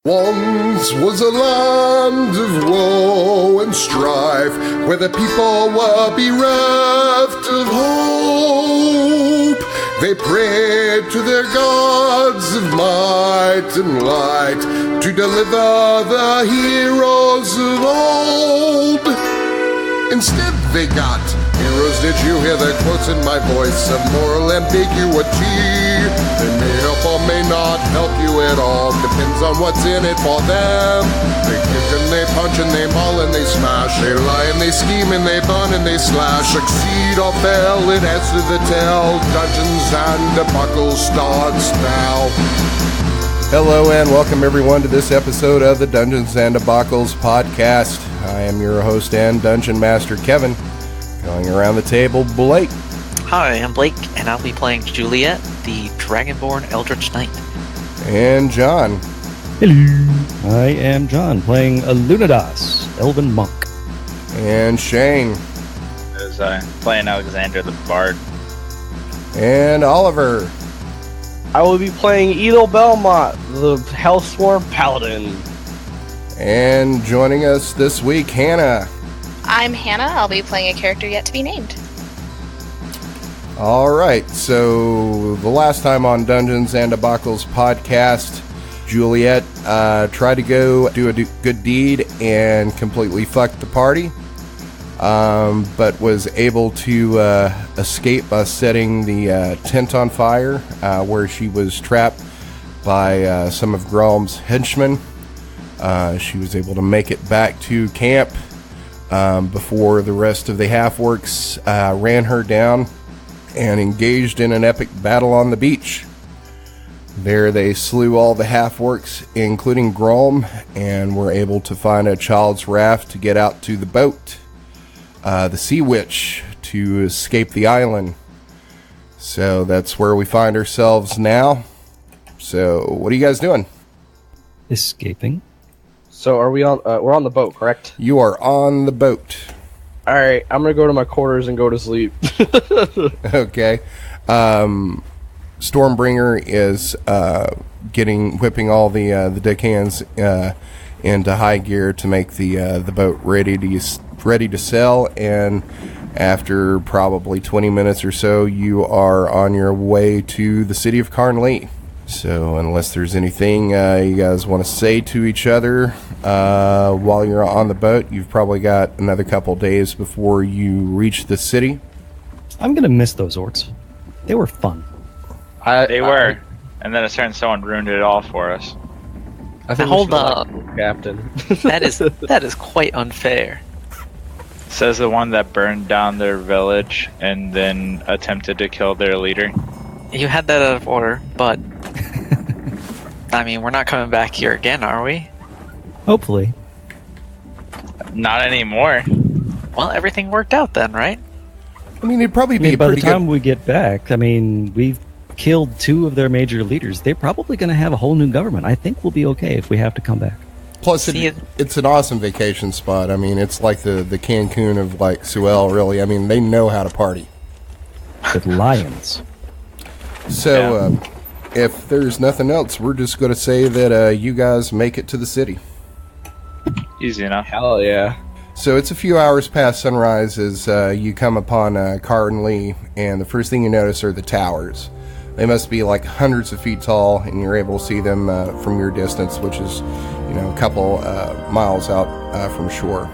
Once was a land of woe and strife, where the people were bereft of hope. They prayed to their gods of might and light to deliver the heroes of old. Instead they got heroes. Did you hear the quotes in my voice of moral ambiguity? They may help or may not help you at all, depends on what's in it for them. They kick and they punch and they maul and they smash, they lie and they scheme and they burn and they slash. Succeed or fail, it adds to the tale. Dungeons and Debacle starts now. Hello and welcome everyone to this episode of the Dungeons and Debacles podcast. I am your host and Dungeon Master Kevin. Going around the table, Blake. Hi, I'm Blake, and I'll be playing Juliet, the Dragonborn eldritch knight. And John. Hello. I am John, playing Alunodas, Elven monk. And Shane. Playing Alexander the Bard. And Oliver. I will be playing Edel Belmont, the half-dwarf paladin. And joining us this week, Hannah. I'm Hannah. I'll be playing a character yet to be named. Alright, so the last time on Dungeons and Debacles podcast, Juliet tried to go do a good deed and completely fucked the party, but was able to escape by setting the tent on fire, where she was trapped by some of Grom's henchmen. She was able to make it back to camp before the rest of the half-orcs ran her down and engaged in an epic battle on the beach. There they slew all the half-orcs, including Grom, and were able to find a child's raft to get out to the boat, the Sea Witch, to escape the island. So that's where we find ourselves now. So what are you guys doing? Escaping. So are we on? We're on the boat, correct? You are on the boat. All right, I'm gonna go to my quarters and go to sleep. Okay. Stormbringer is whipping all the deckhands into high gear to make the boat ready to sail, and after probably 20 minutes or so, you are on your way to the city of Carnlee. So unless there's anything you guys want to say to each other while you're on the boat, you've probably got another couple days before you reach the city. I'm going to miss those orcs. They were fun. They were. And then a certain someone ruined it all for us. I think Hold on. Captain. That is quite unfair. Says the one that burned down their village and then attempted to kill their leader. You had that out of order, but I mean, we're not coming back here again, are we? Hopefully. Not anymore. Well, everything worked out then, right? I mean, it'd probably be by the pretty time good. we get back, I mean, we've killed two of their major leaders. They're probably going to have a whole new government. I think we'll be okay if we have to come back. Plus, it's an awesome vacation spot. I mean, it's like the Cancun of like Suel, really. I mean, they know how to party. With lions. So, if there's nothing else, we're just going to say that you guys make it to the city. Easy enough. Hell yeah. So it's a few hours past sunrise as you come upon Carnlee, and the first thing you notice are the towers. They must be like hundreds of feet tall, and you're able to see them from your distance, which is, a couple miles out from shore.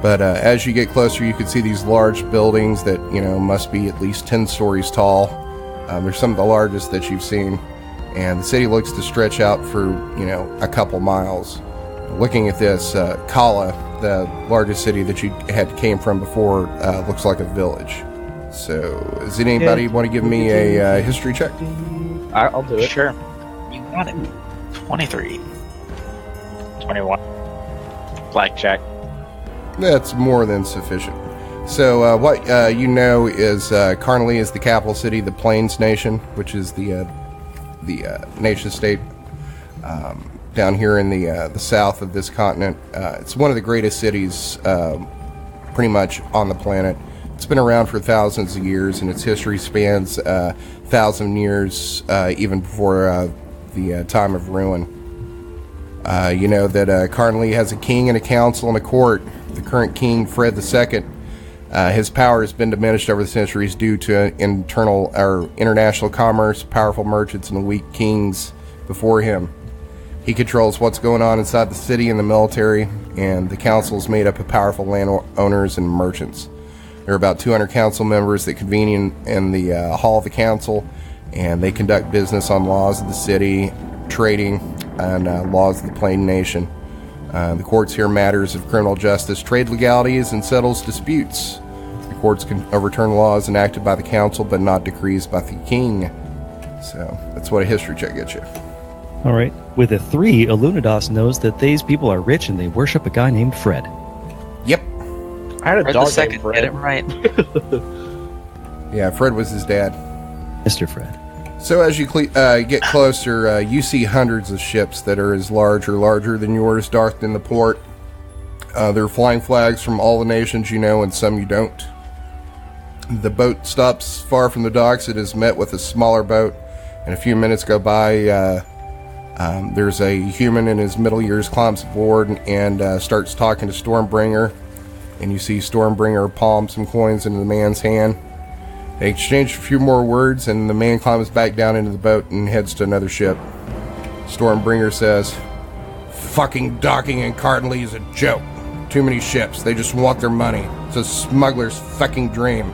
But as you get closer, you can see these large buildings that, must be at least 10 stories tall. They're some of the largest that you've seen, and the city looks to stretch out for, a couple miles. Looking at this, Kala, the largest city that you came from before, looks like a village. So, does anybody want to give me a history check? I'll do it. Sure. You got it. 23. 21. Blackjack. That's more than sufficient. So, what you know is Carnlee is the capital city, the Plains Nation, which is the nation state down here in the south of this continent. It's one of the greatest cities pretty much on the planet. It's been around for thousands of years, and its history spans 1,000 years, even before the time of ruin. You know that Carnlee has a king and a council and a court. The current king, Fred II, his power has been diminished over the centuries due to international commerce, powerful merchants, and weak kings before him. He controls what's going on inside the city and the military, and the council is made up of powerful landowners and merchants. There are about 200 council members that convene in the hall of the council, and they conduct business on laws of the city, trading, and laws of the plain nation. The courts hear matters of criminal justice, trade legalities, and settles disputes. The courts can overturn laws enacted by the council, but not decrees by the king. So that's what a history check gets you. All right. With a 3, Alunodas knows that these people are rich and they worship a guy named Fred. Yep. I had a Fred dog the second, named get it Fred. right. Yeah, Fred was his dad. Mr. Fred. So as you get closer, you see hundreds of ships that are as large or larger than yours docked in the port. There are flying flags from all the nations you know and some you don't. The boat stops far from the docks. It is met with a smaller boat, and a few minutes go by. There's a human in his middle years climbs aboard and starts talking to Stormbringer, and you see Stormbringer palm some coins into the man's hand. They exchange a few more words, and the man climbs back down into the boat and heads to another ship. Stormbringer says, "Fucking docking in Carnlee is a joke. Too many ships. They just want their money. It's a smuggler's fucking dream.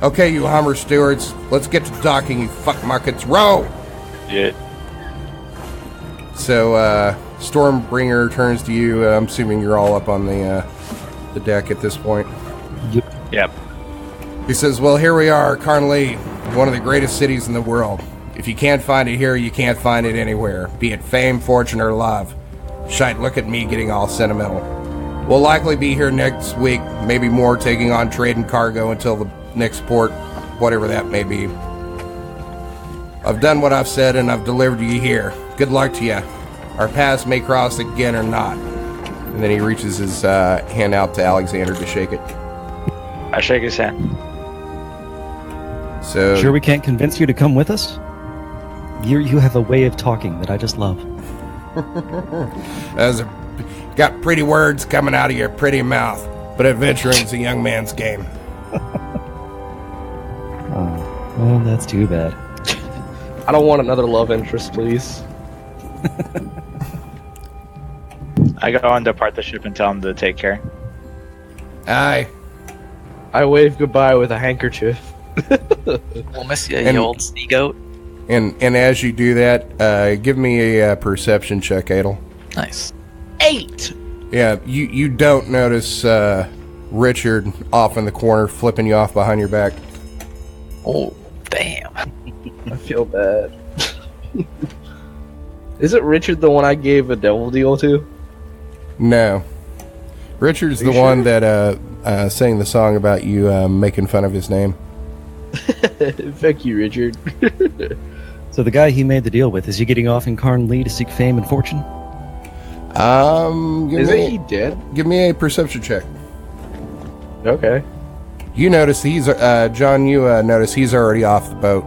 Okay, you Hummer stewards, let's get to docking, you fuck markets. Row!" Yeah. So, Stormbringer turns to you. I'm assuming you're all up on the deck at this point. Yep. He says, "Well, here we are, Carnlee, one of the greatest cities in the world. If you can't find it here, you can't find it anywhere, be it fame, fortune, or love. Shite, look at me getting all sentimental. We'll likely be here next week, maybe more, taking on trade and cargo until the next port, whatever that may be. I've done what I've said, and I've delivered you here. Good luck to you. Our paths may cross again or not." And then he reaches his hand out to Alexander to shake it. I shake his hand. So Sure we can't convince you to come with us? You have a way of talking that I just love. got pretty words coming out of your pretty mouth, but adventuring's a young man's game. Oh, well, that's too bad. I don't want another love interest, please. I go on to part the ship and tell him to take care. Aye. I wave goodbye with a handkerchief. We'll miss you, And- you old sea goat. And as you do that, give me a perception check, Edel. Nice. 8! Yeah, you don't notice Richard off in the corner flipping you off behind your back. Oh, damn. I feel bad. Isn't Richard the one I gave a devil deal to? No. Richard's the one that sang the song about you making fun of his name. Thank you, Richard. So the guy he made the deal with, is he getting off in Carnlee to seek fame and fortune? Isn't he dead? Give me a perception check. Okay. You notice he's John. You notice he's already off the boat.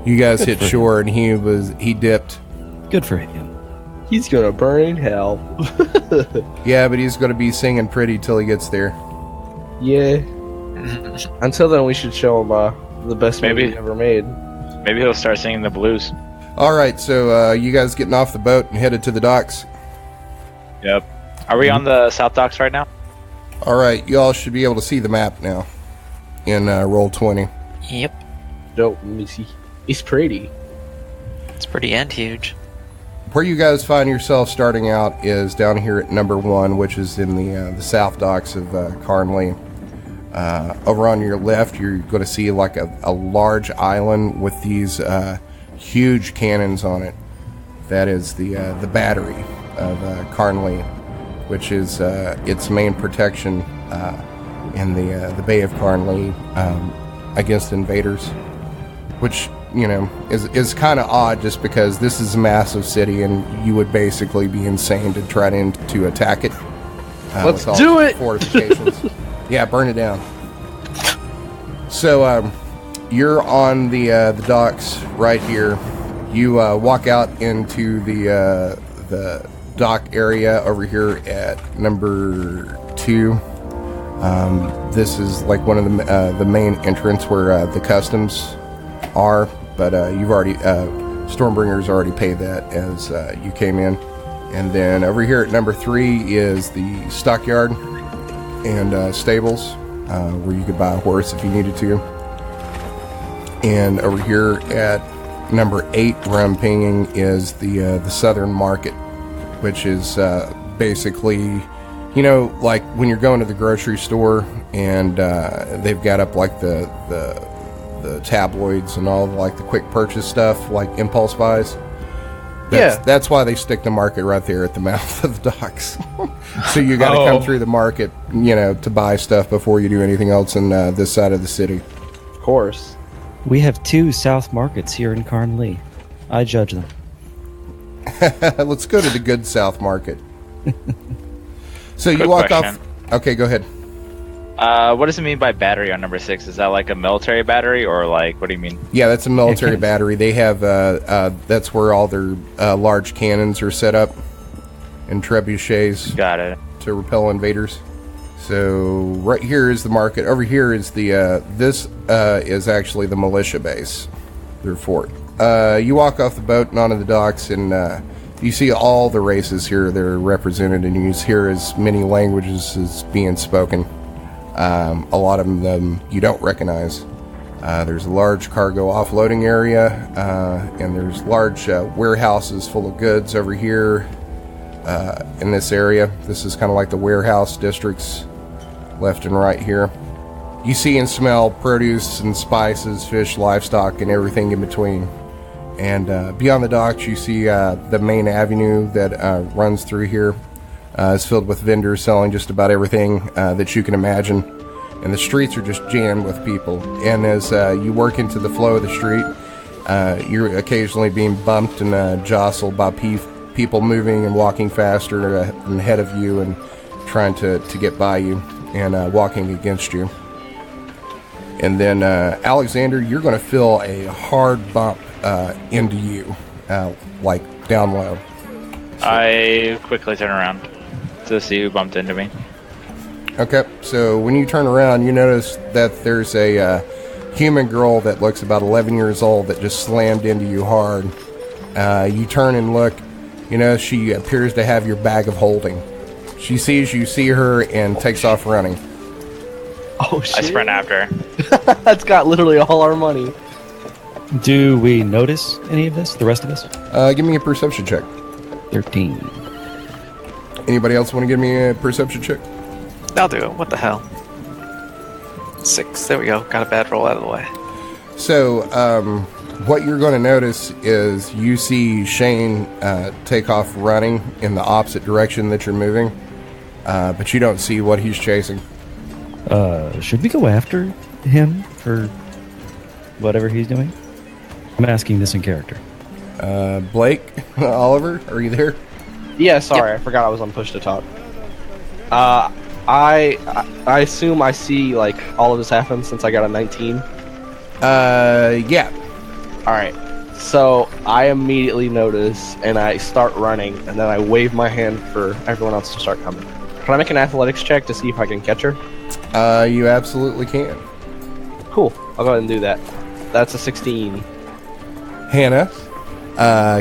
You guys hit shore, and he dipped. Good for him. He's gonna burn in hell. Yeah, but he's going to be singing pretty till he gets there. Yeah. Until then, we should show him the best movie Maybe. ever made. Maybe he'll start singing the blues. All right, so you guys getting off the boat and headed to the docks. Yep. Are we on the South Docks right now? All right, you all should be able to see the map now in roll 20. Yep. Dope. Let me see. He's pretty. It's pretty and huge. Where you guys find yourself starting out is down here at number 1, which is in the South Docks of Carnlee. Over on your left, you're going to see like a large island with these huge cannons on it. That is the battery of Carnlee, which is its main protection in the Bay of Carnlee against invaders. Which, you know, is kind of odd, just because this is a massive city and you would basically be insane to try to attack it. Let's with all do the it! Fortifications. Yeah, burn it down. So you're on the docks right here. You walk out into the dock area over here at number 2. This is like one of the main entrance where the customs are, but you've already Stormbringer's already paid that as you came in. And then over here at number 3 is the stockyard and stables, where you could buy a horse if you needed to. And over here at number 8, where I'm pinging, is the southern market, which is basically, you know, like when you're going to the grocery store and they've got up like the tabloids and all like the quick purchase stuff, like impulse buys. That's why they stick the market right there at the mouth of the docks. So you got to come through the market, you know, to buy stuff before you do anything else in this side of the city. Of course. We have 2 south markets here in Carnlee. I judge them. Let's go to the good south market. So you Quick walk question. off. Okay, go ahead. What does it mean by battery on number 6? Is that like a military battery, or like, what do you mean? Yeah, that's a military battery. They have that's where all their large cannons are set up, and trebuchets Got it. to repel invaders. So right here is the market. Over here is the this is actually the militia base, their fort. You walk off the boat and onto the docks, and you see all the races here that are represented, and you hear as many languages as being spoken. A lot of them you don't recognize. There's a large cargo offloading area, and there's large warehouses full of goods over here in this area. This is kind of like the warehouse districts left and right here. You see and smell produce and spices, fish, livestock, and everything in between. And beyond the docks, you see the main avenue that runs through here. Is filled with vendors selling just about everything that you can imagine. And the streets are just jammed with people. And as you work into the flow of the street, you're occasionally being bumped and jostled by people moving and walking faster ahead of you and trying to get by you and walking against you. And then, Alexander, you're going to feel a hard bump into you, like down low. I quickly turn around to see who bumped into me. Okay, so when you turn around, you notice that there's a human girl that looks about 11 years old that just slammed into you hard. You turn and look. You know, she appears to have your bag of holding. She sees you see her and takes off running. Oh, shit. I sprint after her. That's got literally all our money. Do we notice any of this, the rest of us? Give me a perception check. 13. Anybody else want to give me a perception check? I'll do it. What the hell? 6. There we go. Got a bad roll out of the way. So, what you're going to notice is you see Shane take off running in the opposite direction that you're moving, but you don't see what he's chasing. Should we go after him for whatever he's doing? I'm asking this in character. Blake, Oliver, are you there? Yeah, sorry, I forgot I was on push to talk. I assume I see like all of this happen since I got a 19. Yeah. Alright, so I immediately notice and I start running and then I wave my hand for everyone else to start coming. Can I make an athletics check to see if I can catch her? You absolutely can. Cool, I'll go ahead and do that. That's a 16. Hannah,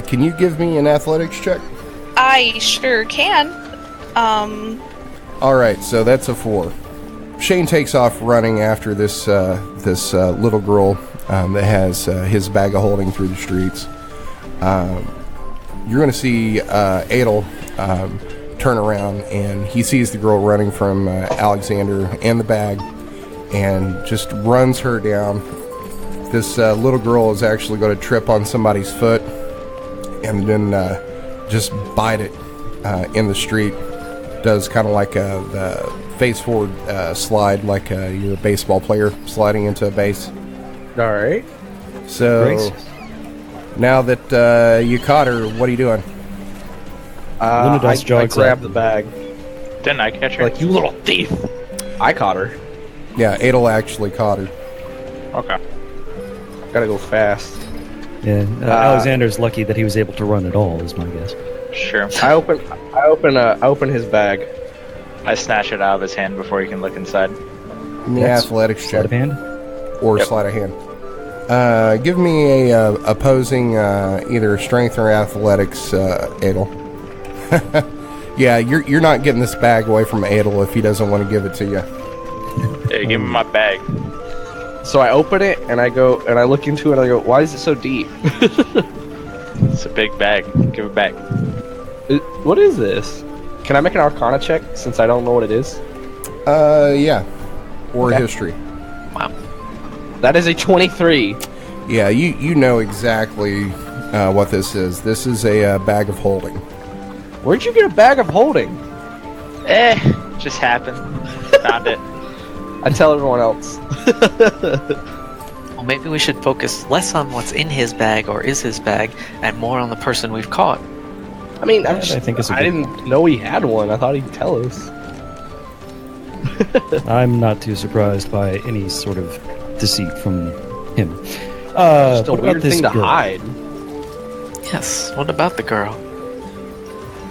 can you give me an athletics check? I sure can. Alright, so that's a 4. Shane takes off running after this little girl that has his bag of holding through the streets. You're going to see Edel turn around, and he sees the girl running from Alexander and the bag and just runs her down. This little girl is actually going to trip on somebody's foot and then just bite it in the street. Does kind of like the face forward slide, like you're a baseball player sliding into a base. Alright. So Gracious. now that you caught her, what are you doing? I jogs grabbed up. the bag. Didn't I catch her? Like, you little thief! I caught her. Yeah, Edel actually caught her. Okay. Gotta go fast. Yeah, Alexander's lucky that he was able to run at all, is my guess. Sure. I open his bag. I snatch it out of his hand before he can look inside. Give me an That's athletics Sleight check. of hand? Or Yep. sleight of hand. Give me a opposing either strength or athletics, Edel. Yeah, you're not getting this bag away from Edel if he doesn't want to give it to you. Hey, give me my bag. So I open it and I go and I look into it and I go, why is it so deep? It's a big bag. Give it back. What is this? Can I make an Arcana check since I don't know what it is? Yeah. Or Okay. history. Wow. That is a 23. Yeah, you know exactly what this is. This is a bag of holding. Where'd you get a bag of holding? Just happened. Found it. I tell everyone else. Well, maybe we should focus less on what's in his bag or is his bag, and more on the person we've caught. I mean, I think it's a I good didn't know he had one. I thought he'd tell us. I'm not too surprised by any sort of deceit from him. Just a What about weird this thing to girl? hide. Yes, what about the girl?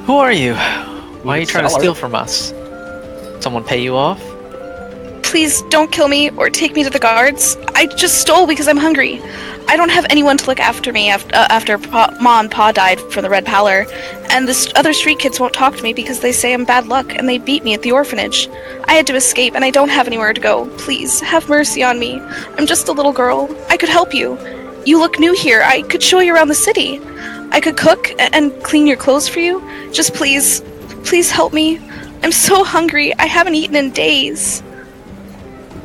Who are you? Why are you trying to Seller. steal from us? Someone pay you off? Please don't kill me or take me to the guards. I just stole because I'm hungry. I don't have anyone to look after me after Ma and Pa died from the Red Pallor, and the other street kids won't talk to me because they say I'm bad luck and they beat me at the orphanage. I had to escape and I don't have anywhere to go. Please, have mercy on me. I'm just a little girl. I could help you. You look new here. I could show you around the city. I could cook and clean your clothes for you. Just please help me. I'm so hungry. I haven't eaten in days.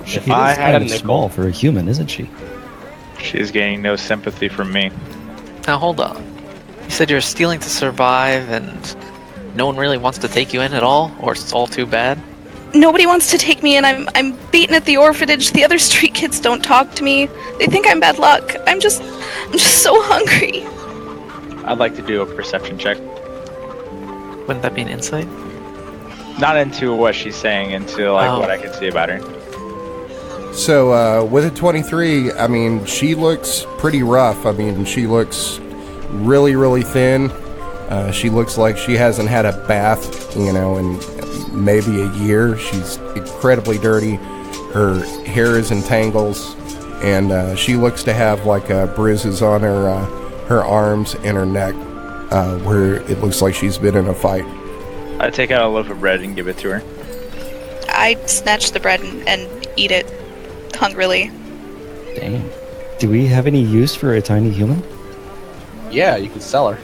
She If I is had a kind of nickel- small for a human, isn't she? She's gaining no sympathy from me. Now hold on. You said you're stealing to survive and no one really wants to take you in at all? Or it's all too bad? Nobody wants to take me in. I'm beaten at the orphanage. The other street kids don't talk to me. They think I'm bad luck. I'm just so hungry. I'd like to do a perception check. Wouldn't that be an insight? Not into what she's saying, into like Oh. what I can see about her. So, with a 23, I mean, she looks pretty rough. I mean, she looks really, really thin. She looks like she hasn't had a bath, in maybe a year. She's incredibly dirty. Her hair is in tangles, and she looks to have like bruises on her arms and her neck, where it looks like she's been in a fight. I take out a loaf of bread and give it to her. I snatch the bread and eat it hungrily. Dang. Do we have any use for a tiny human? Yeah, you could sell her.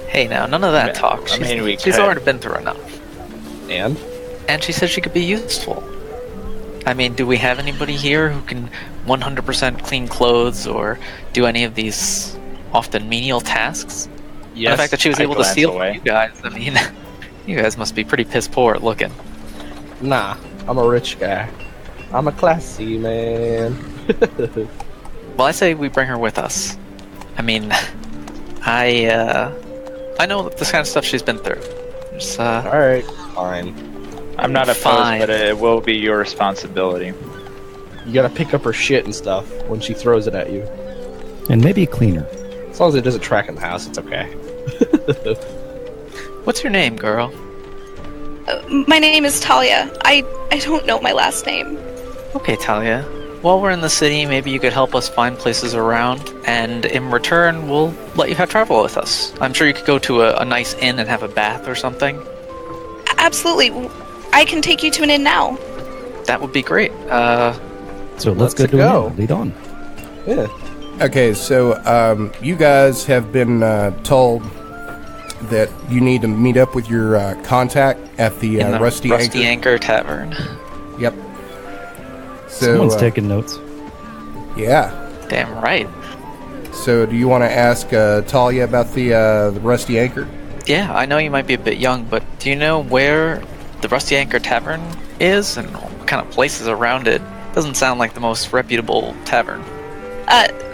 Hey now, none of that Yeah, talk. I mean, we She's could. already been through enough. And? And she said she could be useful. I mean, do we have anybody here who can 100% clean clothes or do any of these often menial tasks? Yes. And the fact that she was I able to glance steal from away. you guys, I mean, you guys must be pretty piss poor at looking. Nah, I'm a rich guy. I'm a classy man. Well, I say we bring her with us. I mean, I know this kind of stuff she's been through. There's, Alright, fine. I'm not opposed, Fine. but it will be your responsibility. You gotta pick up her shit and stuff when she throws it at you. And maybe clean her. As long as it doesn't track in the house, it's okay. What's your name, girl? My name is Talia. I don't know my last name. Okay, Talia. While we're in the city, maybe you could help us find places around, and in return, we'll let you have travel with us. I'm sure you could go to a nice inn and have a bath or something. Absolutely. I can take you to an inn now. That would be great. So let's go Let's to go. it. Lead on. Yeah. Okay, so you guys have been told that you need to meet up with your contact at the, in the Rusty Anchor. Anchor Tavern. Yep. So, Someone's taking notes. yeah. Damn right. So, do you want to ask Talia about the Rusty Anchor? Yeah, I know you might be a bit young, but do you know where the Rusty Anchor Tavern is and what kind of places around it? Doesn't sound like the most reputable tavern.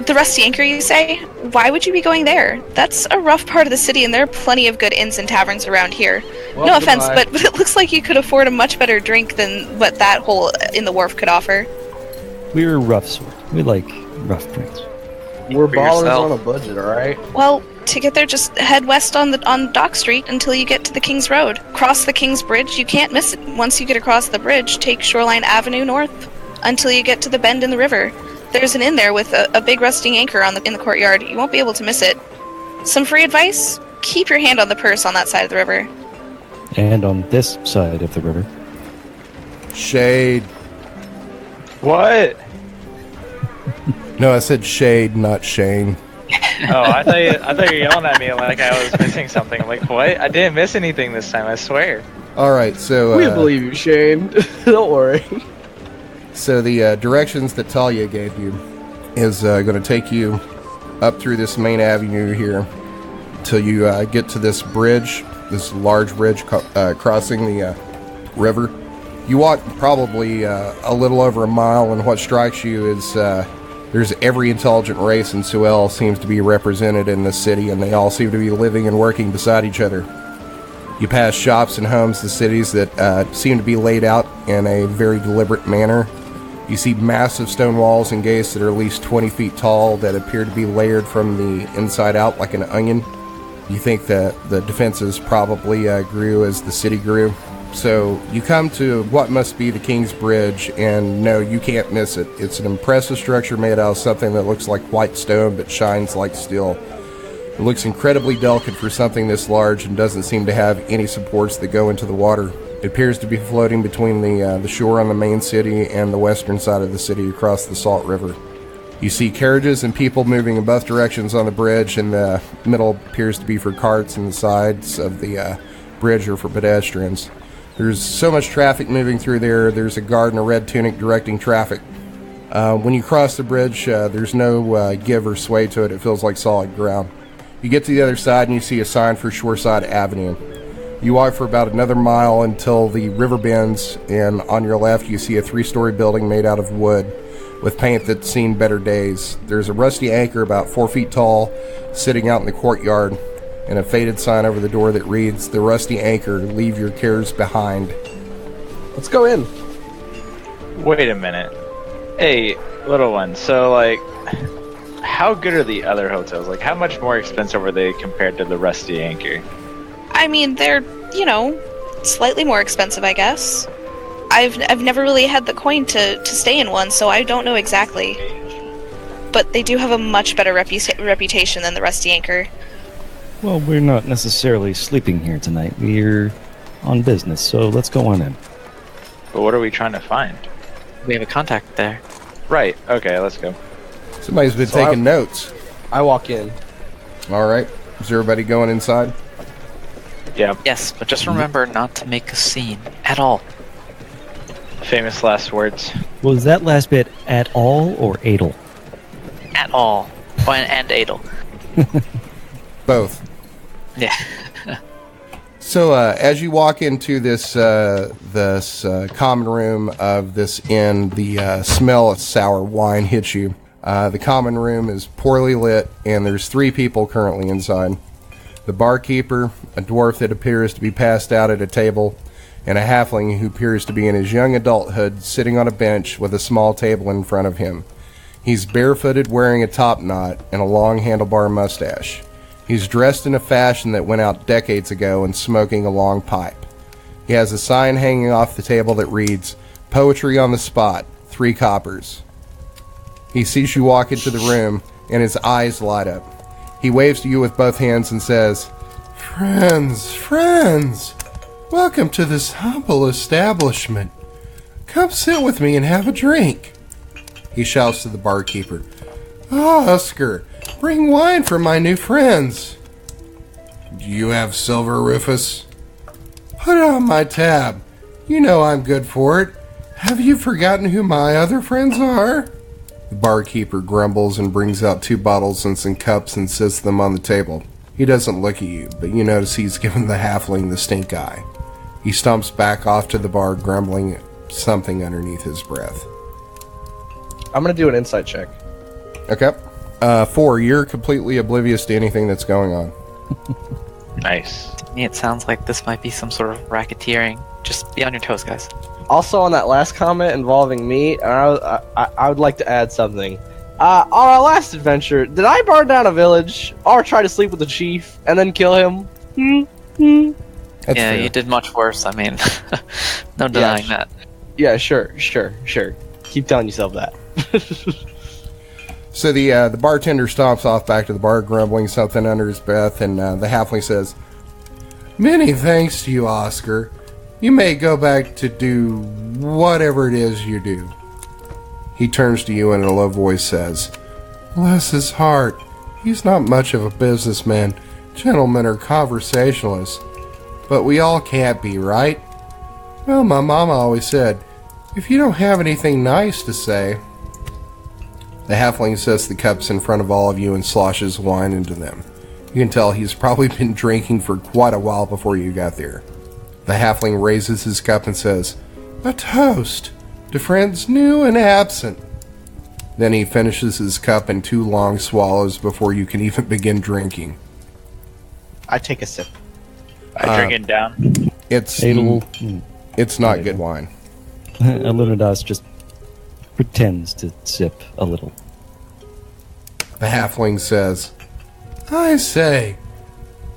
The Rusty Anchor, you say? Why would you be going there? That's a rough part of the city, and there are plenty of good inns and taverns around here. Well, no offense, goodbye. but it looks like you could afford a much better drink than what that hole in the wharf could offer. We're rough sort. We like rough drinks. We're for ballers yourself. on a budget, alright? Well, to get there, just head west on Dock Street until you get to the King's Road. Cross the King's Bridge, you can't miss it. Once you get across the bridge, take Shoreline Avenue north until you get to the bend in the river. There's an inn there with a big rusting anchor in the courtyard. You won't be able to miss it. Some free advice? Keep your hand on the purse on that side of the river. And on this side of the river. Shade. What? No, I said shade, not Shane. Oh, I thought you were yelling at me like I was missing something. I'm like, what? I didn't miss anything this time, I swear. All right, so We believe you, Shane. Don't worry. so the directions that Talia gave you is going to take you up through this main avenue here till you get to this bridge, this large bridge crossing the river. You walk probably a little over a mile, and what strikes you is there's every intelligent race in Suel seems to be represented in this city, and they all seem to be living and working beside each other. You pass shops and homes, the cities that seem to be laid out in a very deliberate manner. You see massive stone walls and gates that are at least 20 feet tall that appear to be layered from the inside out like an onion. You think that the defenses probably grew as the city grew. So you come to what must be the King's Bridge, and no, you can't miss it. It's an impressive structure made out of something that looks like white stone but shines like steel. It looks incredibly delicate for something this large and doesn't seem to have any supports that go into the water. It appears to be floating between the shore on the main city and the western side of the city across the Salt River. You see carriages and people moving in both directions on the bridge, and the middle appears to be for carts, and the sides of the bridge are for pedestrians. There's so much traffic moving through there. There's a guard in a red tunic directing traffic. When you cross the bridge, there's no give or sway to it. It feels like solid ground. You get to the other side and you see a sign for Shoreside Avenue. You walk for about another mile until the river bends, and on your left you see a 3-story building made out of wood with paint that's seen better days. There's a rusty anchor about 4 feet tall sitting out in the courtyard, and a faded sign over the door that reads, "The Rusty Anchor, leave your cares behind." Let's go in. Wait a minute. Hey, little one, so, like, how good are the other hotels? Like, how much more expensive are they compared to the Rusty Anchor? I mean, they're, slightly more expensive, I guess. I've never really had the coin to stay in one, so I don't know exactly. But they do have a much better reputation than the Rusty Anchor. Well, we're not necessarily sleeping here tonight. We're on business, so let's go on in. But what are we trying to find? We have a contact there. Right, okay, let's go. Somebody's been So taking notes. I walk in. All right. Is everybody going inside? Yeah, Yes, but just remember not to make a scene at all. famous last words. Was that last bit at all or Edel? At all. Oh, and Edel. Both. Yeah. So as you walk into this common room of this inn, the smell of sour wine hits you. The common room is poorly lit, and there's 3 people currently inside. The barkeeper, a dwarf that appears to be passed out at a table, and a halfling who appears to be in his young adulthood sitting on a bench with a small table in front of him. He's barefooted, wearing a top knot and a long handlebar mustache. He's dressed in a fashion that went out decades ago and smoking a long pipe. He has a sign hanging off the table that reads, "Poetry on the spot, 3 coppers." He sees you walk into the room, and his eyes light up. He waves to you with both hands and says, Friends, welcome to this humble establishment. Come sit with me and have a drink." He shouts to the barkeeper, "Oscar, bring wine for my new friends." "Do you have silver, Rufus?" "Put it on my tab. You know I'm good for it. Have you forgotten who my other friends are?" The barkeeper grumbles and brings out 2 bottles and some cups and sets them on the table. He doesn't look at you, but you notice he's given the halfling the stink eye. He stomps back off to the bar, grumbling something underneath his breath. I'm gonna do an insight check. Okay. 4, you're completely oblivious to anything that's going on. Nice. To me, it sounds like this might be some sort of racketeering. Just be on your toes, guys. Also, on that last comment involving me, I would like to add something. On our last adventure, did I burn down a village or try to sleep with the chief and then kill him? That's Yeah, fair. you did much worse. I mean, no denying that. Yeah, sure. Keep telling yourself that. So the bartender stomps off back to the bar, grumbling something under his breath, and the halfling says, "Many thanks to you, Oscar. You may go back to do whatever it is you do." He turns to you and in a low voice says, "Bless his heart. He's not much of a businessman, gentleman, or conversationalist. But we all can't be, right? Well, my mama always said, if you don't have anything nice to say..." The halfling sets the cups in front of all of you and sloshes wine into them. You can tell he's probably been drinking for quite a while before you got there. The halfling raises his cup and says, "A toast to friends new and absent." Then he finishes his cup in 2 long swallows before you can even begin drinking. I take a sip. I drink it down. It's Edel, it's not good wine. Alunodas just pretends to sip a little. The halfling says, "I say,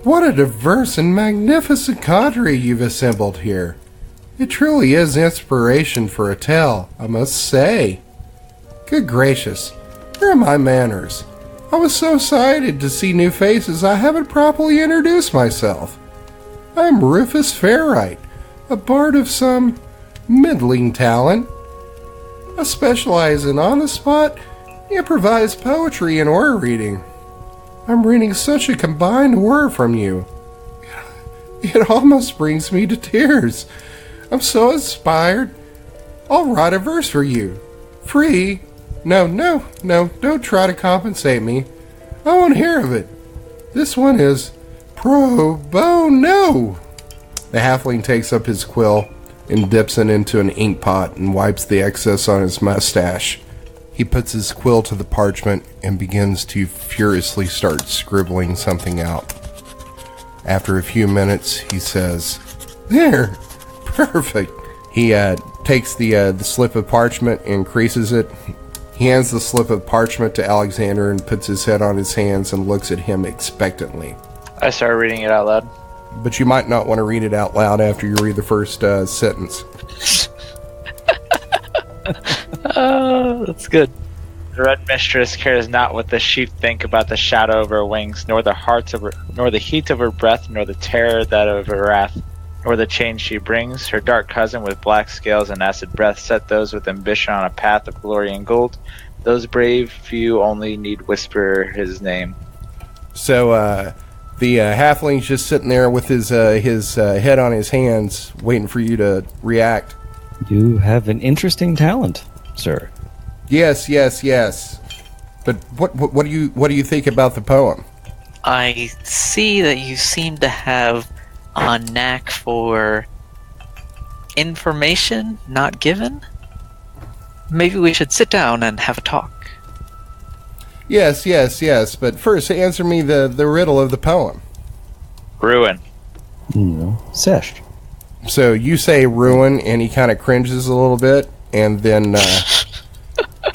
what a diverse and magnificent cadre you've assembled here. It truly is inspiration for a tale, I must say. Good gracious, where are my manners? I was so excited to see new faces I haven't properly introduced myself. I'm Rufus Fairright, a bard of some middling talent. I specialize in on-the-spot, improvised poetry and aura reading. I'm reading such a combined aura from you. It almost brings me to tears. I'm so inspired. I'll write a verse for you. Free. No, don't try to compensate me. I won't hear of it. This one is pro bono." The halfling takes up his quill and dips it into an ink pot and wipes the excess on his mustache. He puts his quill to the parchment and begins to furiously start scribbling something out. After a few minutes, he says, "There, perfect." He takes the slip of parchment and creases it. He hands the slip of parchment to Alexander and puts his head on his hands and looks at him expectantly. I start reading it out loud. But you might not want to read it out loud after you read the first sentence. Oh, that's good. The Red Mistress cares not what the sheep think about the shadow of her wings, nor the nor the heat of her breath, nor the terror that of her wrath, nor the change she brings. Her dark cousin with black scales and acid breath set those with ambition on a path of glory and gold. Those brave few only need whisper his name. So the halfling's just sitting there with his head on his hands, waiting for you to react. You have an interesting talent, sir. Yes. But what do you think about the poem? I see that you seem to have a knack for information not given. Maybe we should sit down and have a talk. Yes. But first, answer me the riddle of the poem. Ruin. No, Sesh. So you say ruin, and he kind of cringes a little bit, and then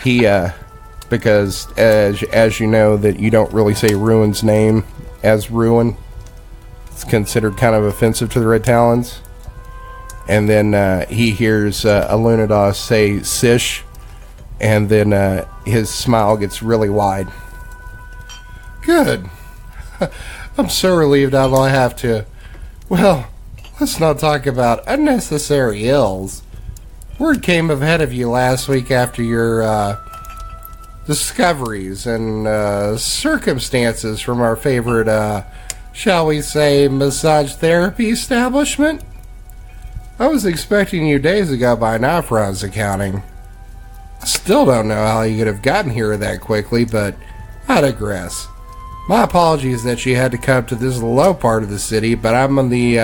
he, because as you know that you don't really say Ruin's name as Ruin. It's considered kind of offensive to the Red Talons. And then he hears Alunodas say Sish, and then his smile gets really wide. Good. I'm so relieved I don't have to. Well, let's not talk about unnecessary ills. Word came ahead of you last week after your discoveries and circumstances from our favorite, shall we say, massage therapy establishment? I was expecting you days ago by Nafron's accounting. I still don't know how you could have gotten here that quickly, but I digress. My apologies that you had to come to this low part of the city, but I'm on the,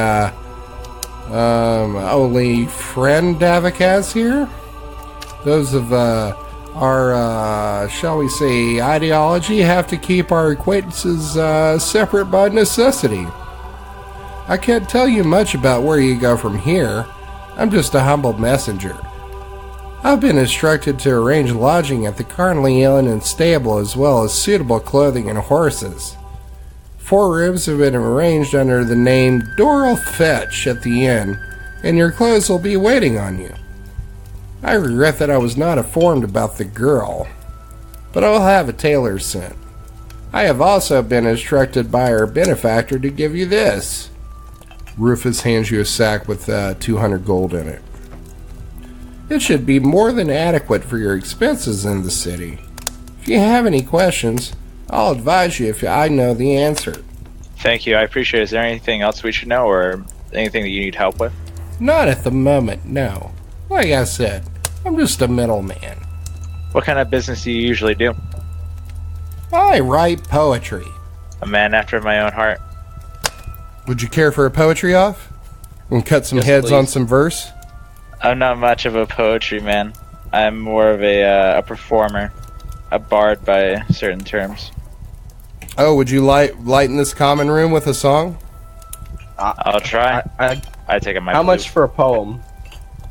only friend Davik here. Those of, our, shall we say, ideology have to keep our acquaintances, separate by necessity. I can't tell you much about where you go from here. I'm just a humble messenger. I've been instructed to arrange lodging at the Carnlee Inn and stable as well as suitable clothing and horses. 4 rooms have been arranged under the name Doral Fetch at the inn, and your clothes will be waiting on you. I regret that I was not informed about the girl, but I'll have a tailor sent. I have also been instructed by our benefactor to give you this. Rufus hands you a sack with 200 gold in it. It should be more than adequate for your expenses in the city. If you have any questions, I'll advise you if I know the answer. Thank you, I appreciate it. Is there anything else we should know, or anything that you need help with? Not at the moment, no. Like I said, I'm just a middleman. What kind of business do you usually do? I write poetry. A man after my own heart. Would you care for a poetry off? And cut some Yes, heads please. on some verse? I'm not much of a poetry man. I'm more of a performer. A bard by certain terms. Oh, would you lighten this common room with a song? I'll try. I take it my How flute. much for a poem?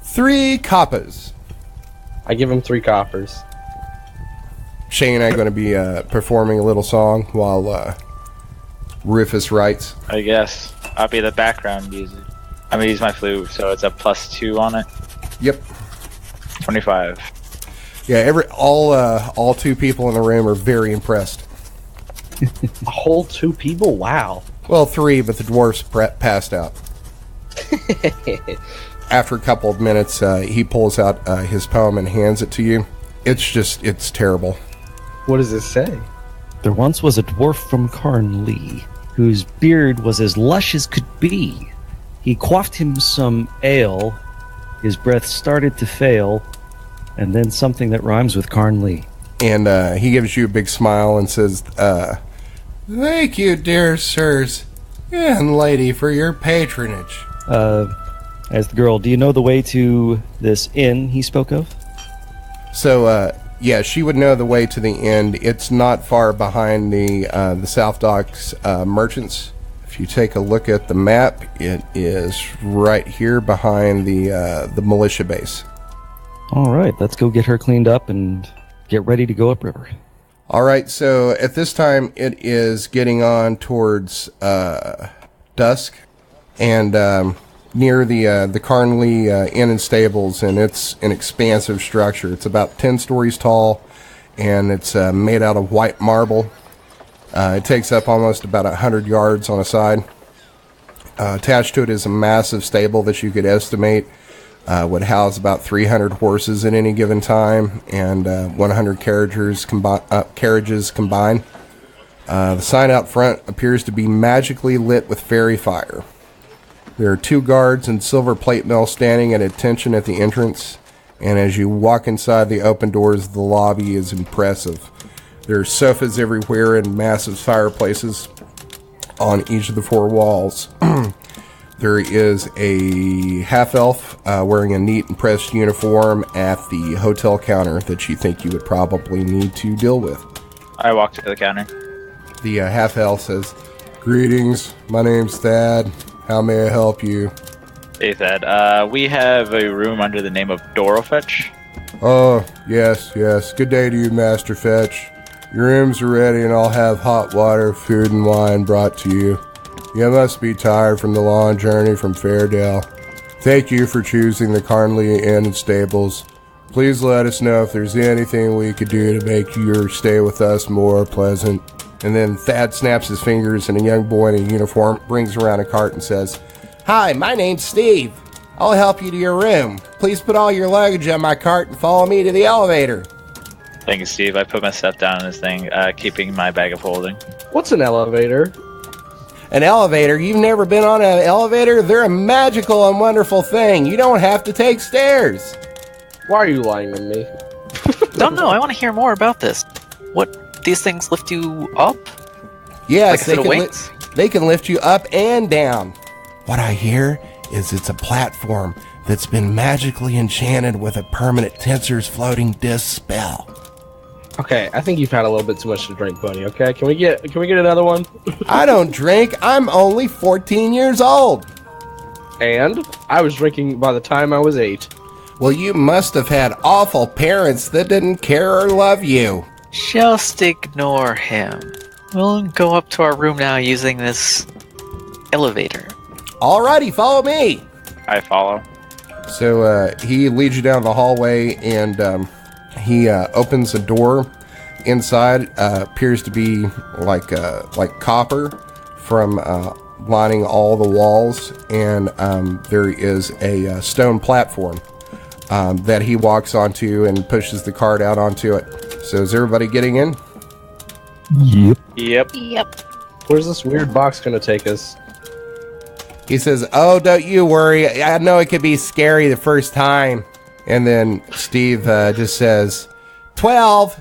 3 coppas. I give him 3 coppers. Shane and I are going to be performing a little song while Rufus writes. I guess. I'll be the background music. I'm gonna use my flute, so it's a +2 on it. Yep. 25. Yeah, all 2 people in the room are very impressed. A whole 2 people? Wow. Well, 3, but the dwarf's passed out. After a couple of minutes, he pulls out his poem and hands it to you. It's terrible. What does it say? There once was a dwarf from Carnlee, whose beard was as lush as could be. He quaffed him some ale, his breath started to fail, and then something that rhymes with Carnlee. And he gives you a big smile and says, "Thank you, dear sirs and lady, for your patronage." As the girl, do you know the way to this inn he spoke of? So, yeah, she would know the way to the end. It's not far behind the South Docks merchants. If you take a look at the map, it is right here behind the militia base. All right, let's go get her cleaned up and get ready to go upriver. All right, so at this time, it is getting on towards dusk, and near the Carnlee Inn and Stables, and it's an expansive structure. It's about 10 stories tall, and it's made out of white marble. It takes up almost about 100 yards on a side. Attached to it is a massive stable that you could estimate would house about 300 horses at any given time, and 100 carriages combined. The sign out front appears to be magically lit with fairy fire. There are 2 guards and silver plate mill standing at attention at the entrance, and as you walk inside the open doors, the lobby is impressive. There are sofas everywhere and massive fireplaces on each of the 4 walls. There is a half-elf wearing a neat and pressed uniform at the hotel counter that you think you would probably need to deal with. I walk to the counter. The half-elf says, "Greetings, my name's Thad. How may I help you?" Hey, Thad. We have a room under the name of Dorofetch. "Oh, yes. Good day to you, Master Fetch. Your rooms are ready and I'll have hot water, food, and wine brought to you. You must be tired from the long journey from Fairdale. Thank you for choosing the Carnlee Inn and Stables. Please let us know if there's anything we could do to make your stay with us more pleasant." And then Thad snaps his fingers and a young boy in a uniform brings around a cart and says, "Hi, my name's Steve. I'll help you to your room. Please put all your luggage on my cart and follow me to the elevator." Thank you, Steve. I put my stuff down in this thing, keeping my bag of holding. What's an elevator? An elevator? You've never been on an elevator? They're a magical and wonderful thing. You don't have to take stairs. Why are you lying to me? Don't know. I want to hear more about this. What, these things lift you up? Yes, Like a set of wings? they can lift you up and down. What I hear is it's a platform that's been magically enchanted with a permanent tensor's floating disc spell. Okay, I think you've had a little bit too much to drink, buddy. Okay, can we get another one? I don't drink. I'm only 14 years old. And I was drinking by the time I was 8. Well, you must have had awful parents that didn't care or love you. Just ignore him. We'll go up to our room now using this elevator. Alrighty, follow me. I follow. So he leads you down the hallway, and he opens a door. Inside appears to be like copper from lining all the walls, and there is a stone platform that he walks onto and pushes the cart out onto it. So is everybody getting in? Yep. Where's this weird box gonna take us? He says, "Oh, don't you worry. I know it could be scary the first time." And then Steve just says, 12.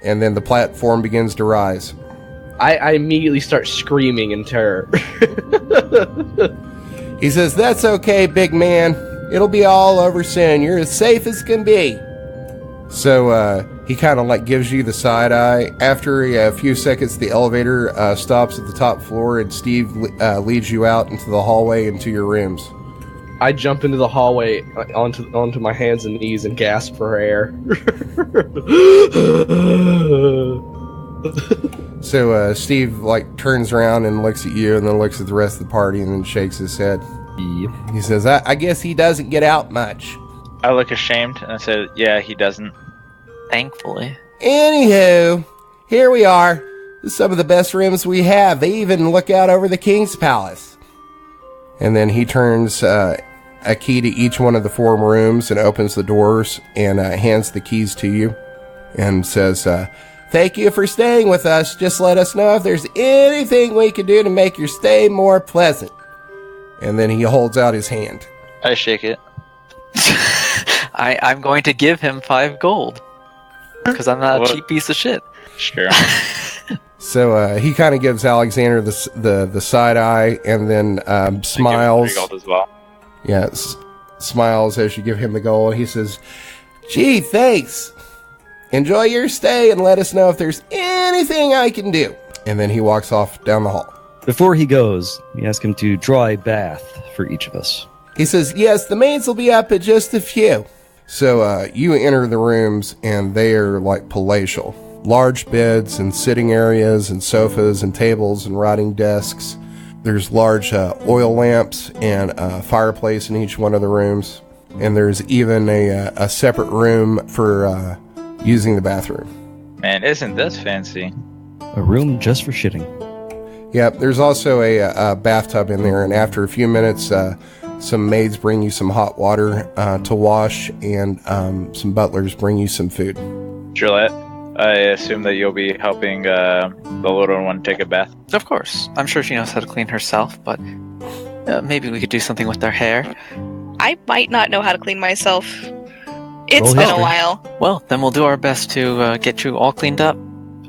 And then the platform begins to rise. I immediately start screaming in terror. He says, "That's okay, big man. It'll be all over soon. You're as safe as can be." So he kind of like gives you the side eye. After a few seconds, the elevator stops at the top floor, and Steve leads you out into the hallway into your rooms. I jump into the hallway onto my hands and knees and gasp for air. So Steve like turns around and looks at you, and then looks at the rest of the party, and then shakes his head. Yep. He says, I guess he doesn't get out much. I look ashamed and I said, yeah, he doesn't. Thankfully. Anywho, here we are. Some of the best rooms we have. They even look out over the king's palace. And then he turns a key to each one of the 4 rooms and opens the doors and hands the keys to you and says, "Thank you for staying with us. Just let us know if there's anything we can do to make your stay more pleasant." And then he holds out his hand. I shake it. I'm going to give him 5 gold. Because I'm not a cheap piece of shit. Sure. So he kind of gives Alexander the side eye, and then smiles. I give him 3 gold as well. Yeah, smiles as you give him the gold. He says, "Gee, thanks. Enjoy your stay and let us know if there's anything I can do." And then he walks off down the hall. Before he goes, we ask him to draw a bath for each of us. He says, "Yes, the maids will be up in just a few." So you enter the rooms, and they are like palatial. Large beds and sitting areas and sofas and tables and writing desks. There's large oil lamps and a fireplace in each one of the rooms. And there's even a separate room for using the bathroom. Man, isn't this fancy? A room just for shitting. Yep, there's also a bathtub in there, and after a few minutes, some maids bring you some hot water to wash, and some butlers bring you some food. Juliet, I assume that you'll be helping the little one take a bath. Of course. I'm sure she knows how to clean herself, but maybe we could do something with their hair. I might not know how to clean myself. It's Roll been history. a while. Well, then we'll do our best to get you all cleaned up.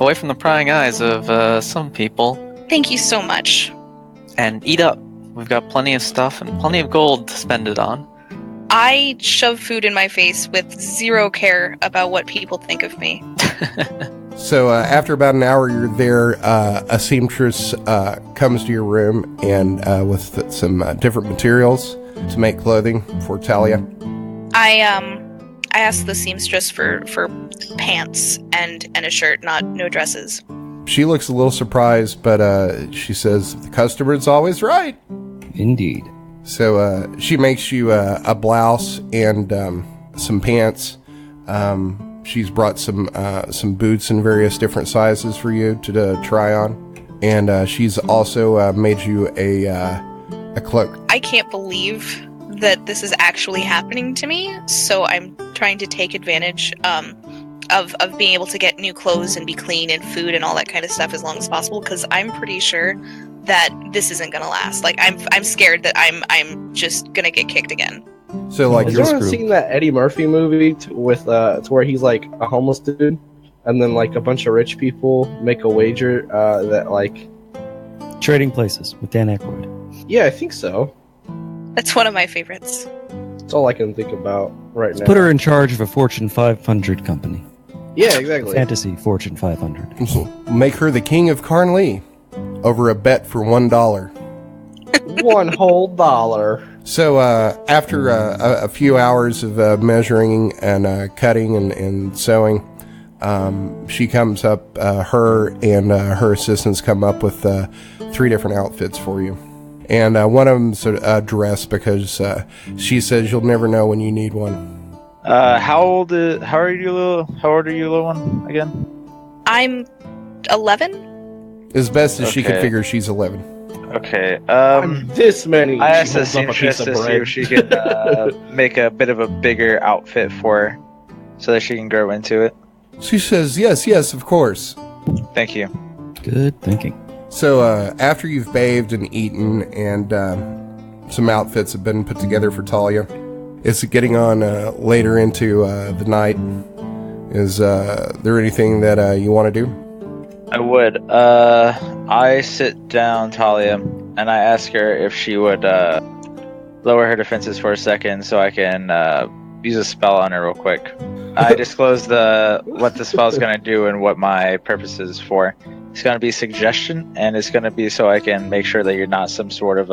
Away from the prying eyes of some people. Thank you so much. And eat up. We've got plenty of stuff and plenty of gold to spend it on. I shove food in my face with zero care about what people think of me. So after about an hour you're there, a seamstress comes to your room and with some different materials to make clothing for Talia. I asked the seamstress for pants and a shirt, no dresses. She looks a little surprised, but she says, "The customer's always right." Indeed. So she makes you a blouse and some pants. She's brought some boots in various different sizes for you to try on, and she's also made you a cloak. I can't believe that this is actually happening to me, so I'm trying to take advantage of being able to get new clothes and be clean and food and all that kind of stuff as long as possible, because I'm pretty sure that this isn't gonna last. Like I'm scared that I'm just gonna get kicked again. So like Has your anyone screw. seen that Eddie Murphy movie with it's where he's like a homeless dude, and then like a bunch of rich people make a wager that like Trading Places with Dan Aykroyd. yeah, I think so. That's one of my favorites. That's all I can think about right now. Put her in charge of a Fortune 500 company. Yeah, exactly. Fantasy Fortune 500. Make her the king of Carnlee over a bet for $1. $1 whole. So after a few hours of measuring and cutting and sewing, she comes up, her and her assistants come up with 3 different outfits for you. And one of them's a dress because she says you'll never know when you need one. How old are you, little one, again? I'm 11. As best as she could figure, she's 11. Okay. I'm this many. I asked She the holds up a piece seamstress of to see bread. if she could make a bit of a bigger outfit for her so that she can grow into it. She says, yes, of course. Thank you. Good thinking. So after you've bathed and eaten and some outfits have been put together for Talia, it's getting on later into the night. Is there anything that you want to do? I would. I sit down Talia and I ask her if she would lower her defenses for a second so I can use a spell on her real quick. I disclose what the spell is going to do and what my purpose is for. It's going to be suggestion, and it's going to be so I can make sure that you're not some sort of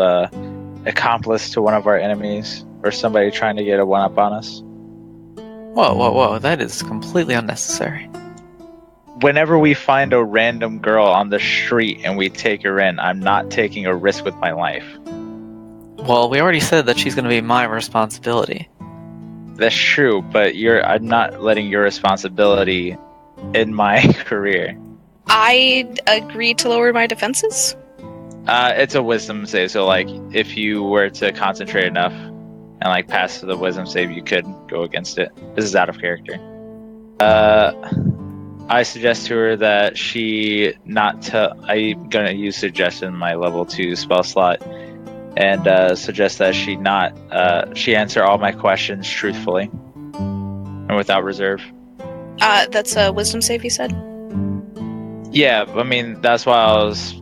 accomplice to one of our enemies or somebody trying to get a one-up on us. Whoa. That is completely unnecessary. Whenever we find a random girl on the street and we take her in, I'm not taking a risk with my life. Well, we already said that she's going to be my responsibility. That's true, but I'm not letting your responsibility in my career. I agreed to lower my defenses. It's a wisdom save, so like if you were to concentrate enough and like pass the wisdom save, you could go against it. This is out of character. I suggest to her that I'm gonna use suggestion in my level 2 spell slot, and suggest that she answer all my questions truthfully and without reserve. That's a wisdom save, you said? Yeah, I mean, that's why I was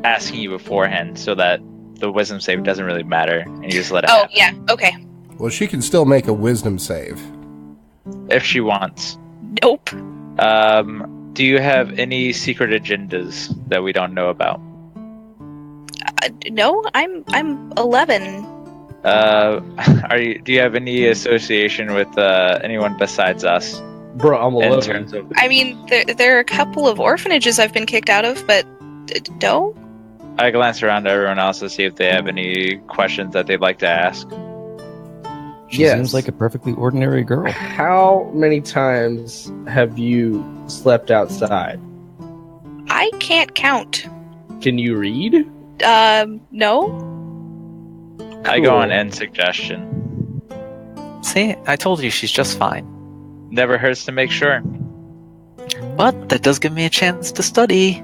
asking you beforehand, so that the wisdom save doesn't really matter, and you just let it happen. Yeah, okay. Well, she can still make a wisdom save. If she wants. Nope. Do you have any secret agendas that we don't know about? No, I'm 11. Do you have any association with anyone besides us? Bro, I'm In 11. terms of, I mean, there are a couple of orphanages I've been kicked out of, but no? I glance around to everyone else to see if they have any questions that they'd like to ask. She Yes. seems like a perfectly ordinary girl. How many times have you slept outside? I can't count. Can you read? No? I go Cool. on end suggestion. See, I told you she's just fine. Never hurts to make sure. But that does give me a chance to study.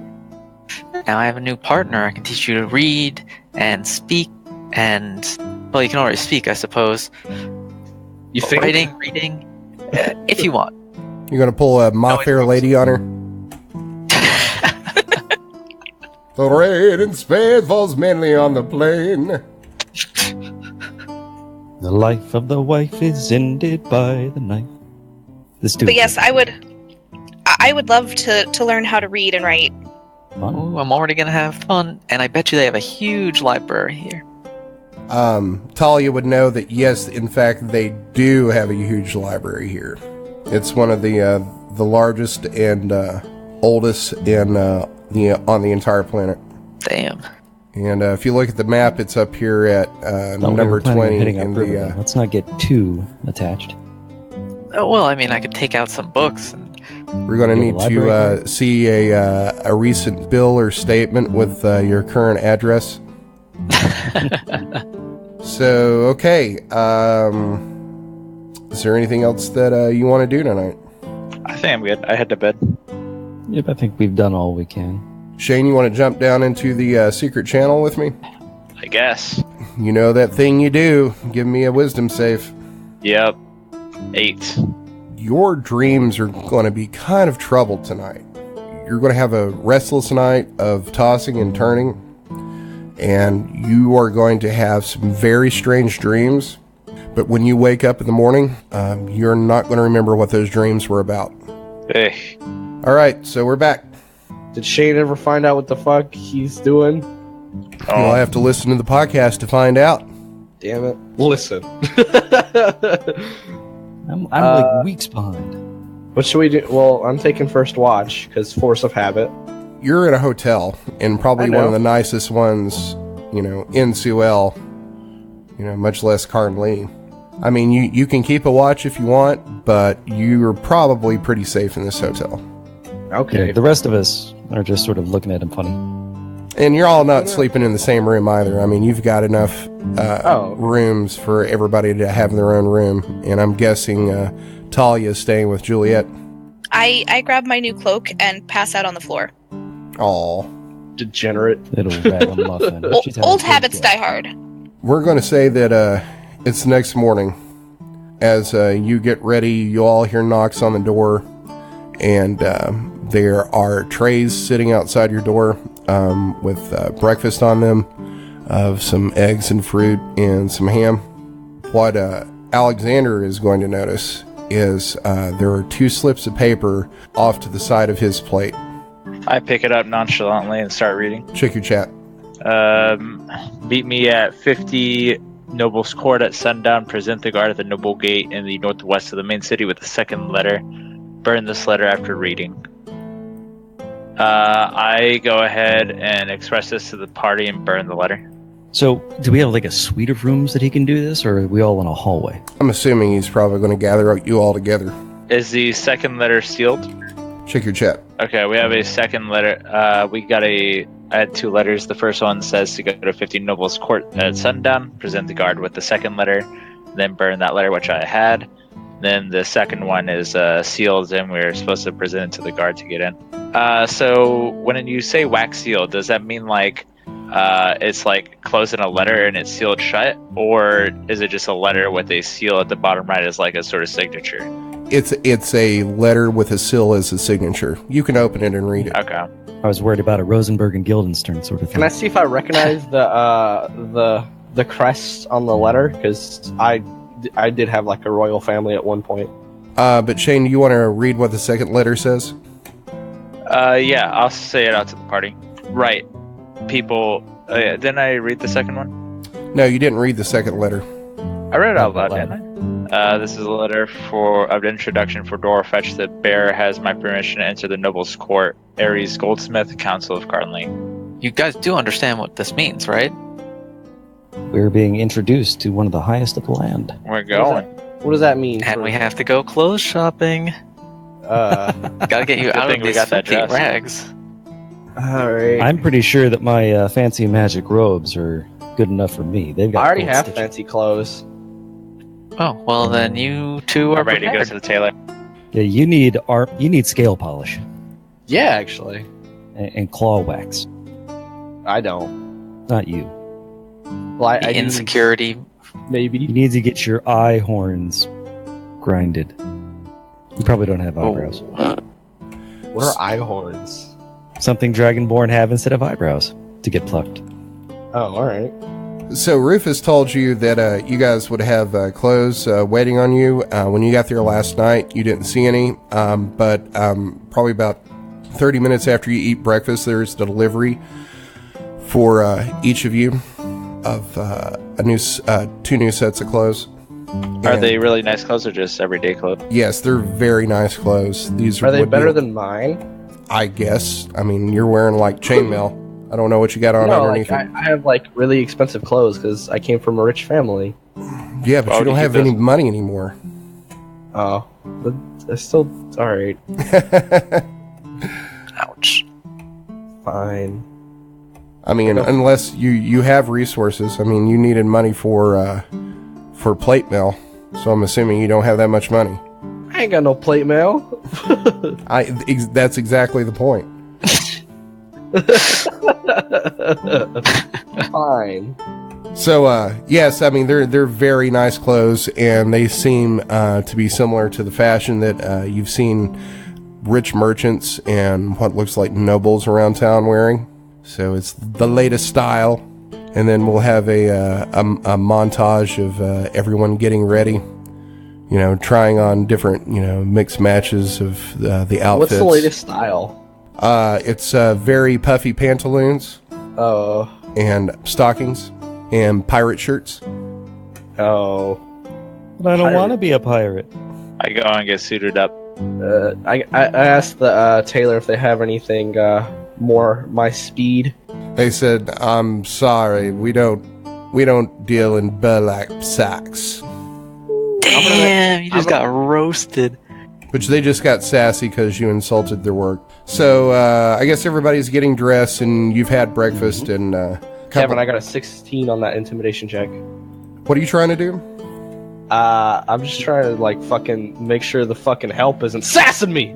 Now I have a new partner. I can teach you to read and speak and... Well, you can already speak, I suppose. You think? Writing, reading, if you want. You're going to pull a My No, Fair it's- Lady on her? The rain and spade falls mainly on the plain. The life of the wife is ended by the knife. This dude. But yes, I would love to learn how to read and write. Ooh, I'm already gonna have fun, and I bet you they have a huge library here. Talia would know that yes, in fact, they do have a huge library here. It's one of the largest and oldest on the entire planet. Damn. And if you look at the map, it's up here at Thought we were number planning on 20 heading in upriver, though. the. Let's not get too attached. Oh, well, I mean, I could take out some books. And We're going to Go to need the library to see a recent bill or statement with your current address. So, okay. Is there anything else that you want to do tonight? I think I'm good. I head to bed. Yep, I think we've done all we can. Shane, you want to jump down into the secret channel with me? I guess. You know that thing you do. Give me a wisdom save. Yep. 8. Your dreams are going to be kind of troubled tonight. You're going to have a restless night of tossing and turning, and you are going to have some very strange dreams. But when you wake up in the morning, you're not going to remember what those dreams were about. Hey. All right, so we're back. Did Shane ever find out what the fuck he's doing? You'll have to listen to the podcast to find out. Damn it. Listen. I'm like weeks behind. What should we do? Well, I'm taking first watch, because force of habit. You're in a hotel, and probably one of the nicest ones, in Suel, much less Carnlee. I mean, you can keep a watch if you want, but you're probably pretty safe in this hotel. Okay. Yeah, the rest of us are just sort of looking at him funny. And you're all not sleeping in the same room either. I mean, you've got enough rooms for everybody to have their own room. And I'm guessing Talia is staying with Juliet. I grab my new cloak and pass out on the floor. Aw. Degenerate. Little ragamuffin. Old habits die hard. We're going to say that it's the next morning. As you get ready, you all hear knocks on the door. And there are trays sitting outside your door with breakfast on them, of some eggs and fruit and some ham. What Alexander is going to notice is there are 2 slips of paper off to the side of his plate. I pick it up nonchalantly and start reading. Check your chat. Meet me at 50 Noble's Court at sundown. Present the guard at the Noble Gate in the northwest of the main city with the second letter. Burn this letter after reading. I go ahead and express this to the party and burn the letter. So, do we have like a suite of rooms that he can do this, or are we all in a hallway? I'm assuming he's probably going to gather you all together. Is the second letter sealed? Check your chat. Okay, we have a second letter. I had 2 letters. The first one says to go to 50 Noble's Court at sundown. Present the guard with the second letter. Then burn that letter, which I had. Then the second one is sealed, and we're supposed to present it to the guard to get in. So when you say wax sealed, does that mean like it's like closing a letter and it's sealed shut, or is it just a letter with a seal at the bottom right as like a sort of signature? It's a letter with a seal as a signature. You can open it and read it. Okay. I was worried about a Rosenberg and Guildenstern sort of thing. Can I see if I recognize the crest on the letter? Because I did have like a royal family at one point. But Shane, do you want to read what the second letter says? Yeah, I'll say it out to the party. Right. People, didn't I read the second one? No, you didn't read the second letter. I read it out loud, didn't I? This is a letter of introduction for Dorfetch. The bearer has my permission to enter the Noble's Court. Ares Goldsmith, Council of Carnlee. You guys do understand what this means, right? We're being introduced to one of the highest of the land. We're going. What does that mean? And we have to go clothes shopping. Gotta get you out of these filthy rags. Alright. I'm pretty sure that my fancy magic robes are good enough for me. They've got. I already gold have stitching. fancy clothes. Oh, well then you two are I'm ready to go prepared. to the tailor. Yeah, you need scale polish Yeah, actually. and claw wax. I don't. Not you. Well, I The do- insecurity. maybe. You need to get your eye horns grinded. You probably don't have eyebrows. What are eye horns? Something Dragonborn have instead of eyebrows to get plucked. Oh, alright. So Rufus told you that you guys would have clothes waiting on you. When you got there last night, you didn't see any. But probably about 30 minutes after you eat breakfast, there's the delivery for each of you of two new sets of clothes. Are And they really nice clothes or just everyday clothes? Yes, they're very nice clothes. These Are they would better be- than mine? I guess. I mean, you're wearing like chainmail. I don't know what you got on No, underneath like, it. I have like really expensive clothes because I came from a rich family. Yeah, but Why you would don't you have keep any those? money anymore. Oh, but it's still alright. Ouch. Fine. I mean, unless you have resources. I mean, you needed money for plate mail, so I'm assuming you don't have that much money. I ain't got no plate mail. That's exactly the point. Fine. So, yes, I mean, they're very nice clothes, and they seem to be similar to the fashion that you've seen rich merchants and what looks like nobles around town wearing. So it's the latest style, and then we'll have a montage of everyone getting ready. You know, trying on different, mixed matches of the outfits. What's the latest style? It's very puffy pantaloons. Oh, and stockings and pirate shirts. Oh. But I don't Pirate. want to be a pirate. I go and get suited up. I asked the tailor if they have anything more my speed. They said, "I'm sorry, we don't deal in burlap sacks." Damn, you just got roasted. Which they just got sassy because you insulted their work. So I guess everybody's getting dressed and you've had breakfast and. Kevin, I got a 16 on that intimidation check. What are you trying to do? I'm just trying to like fucking make sure the fucking help isn't sassing me.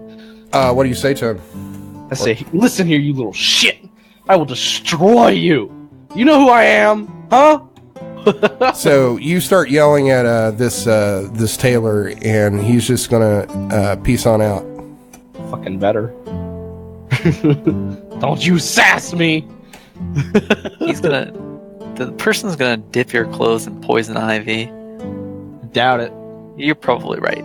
What do you say to him? I say, listen here, you little shit. I will destroy you. You know who I am, huh? So you start yelling at this tailor, and he's just gonna peace on out. Fucking better. Don't you sass me. The person's gonna dip your clothes in poison ivy. Doubt it. You're probably right.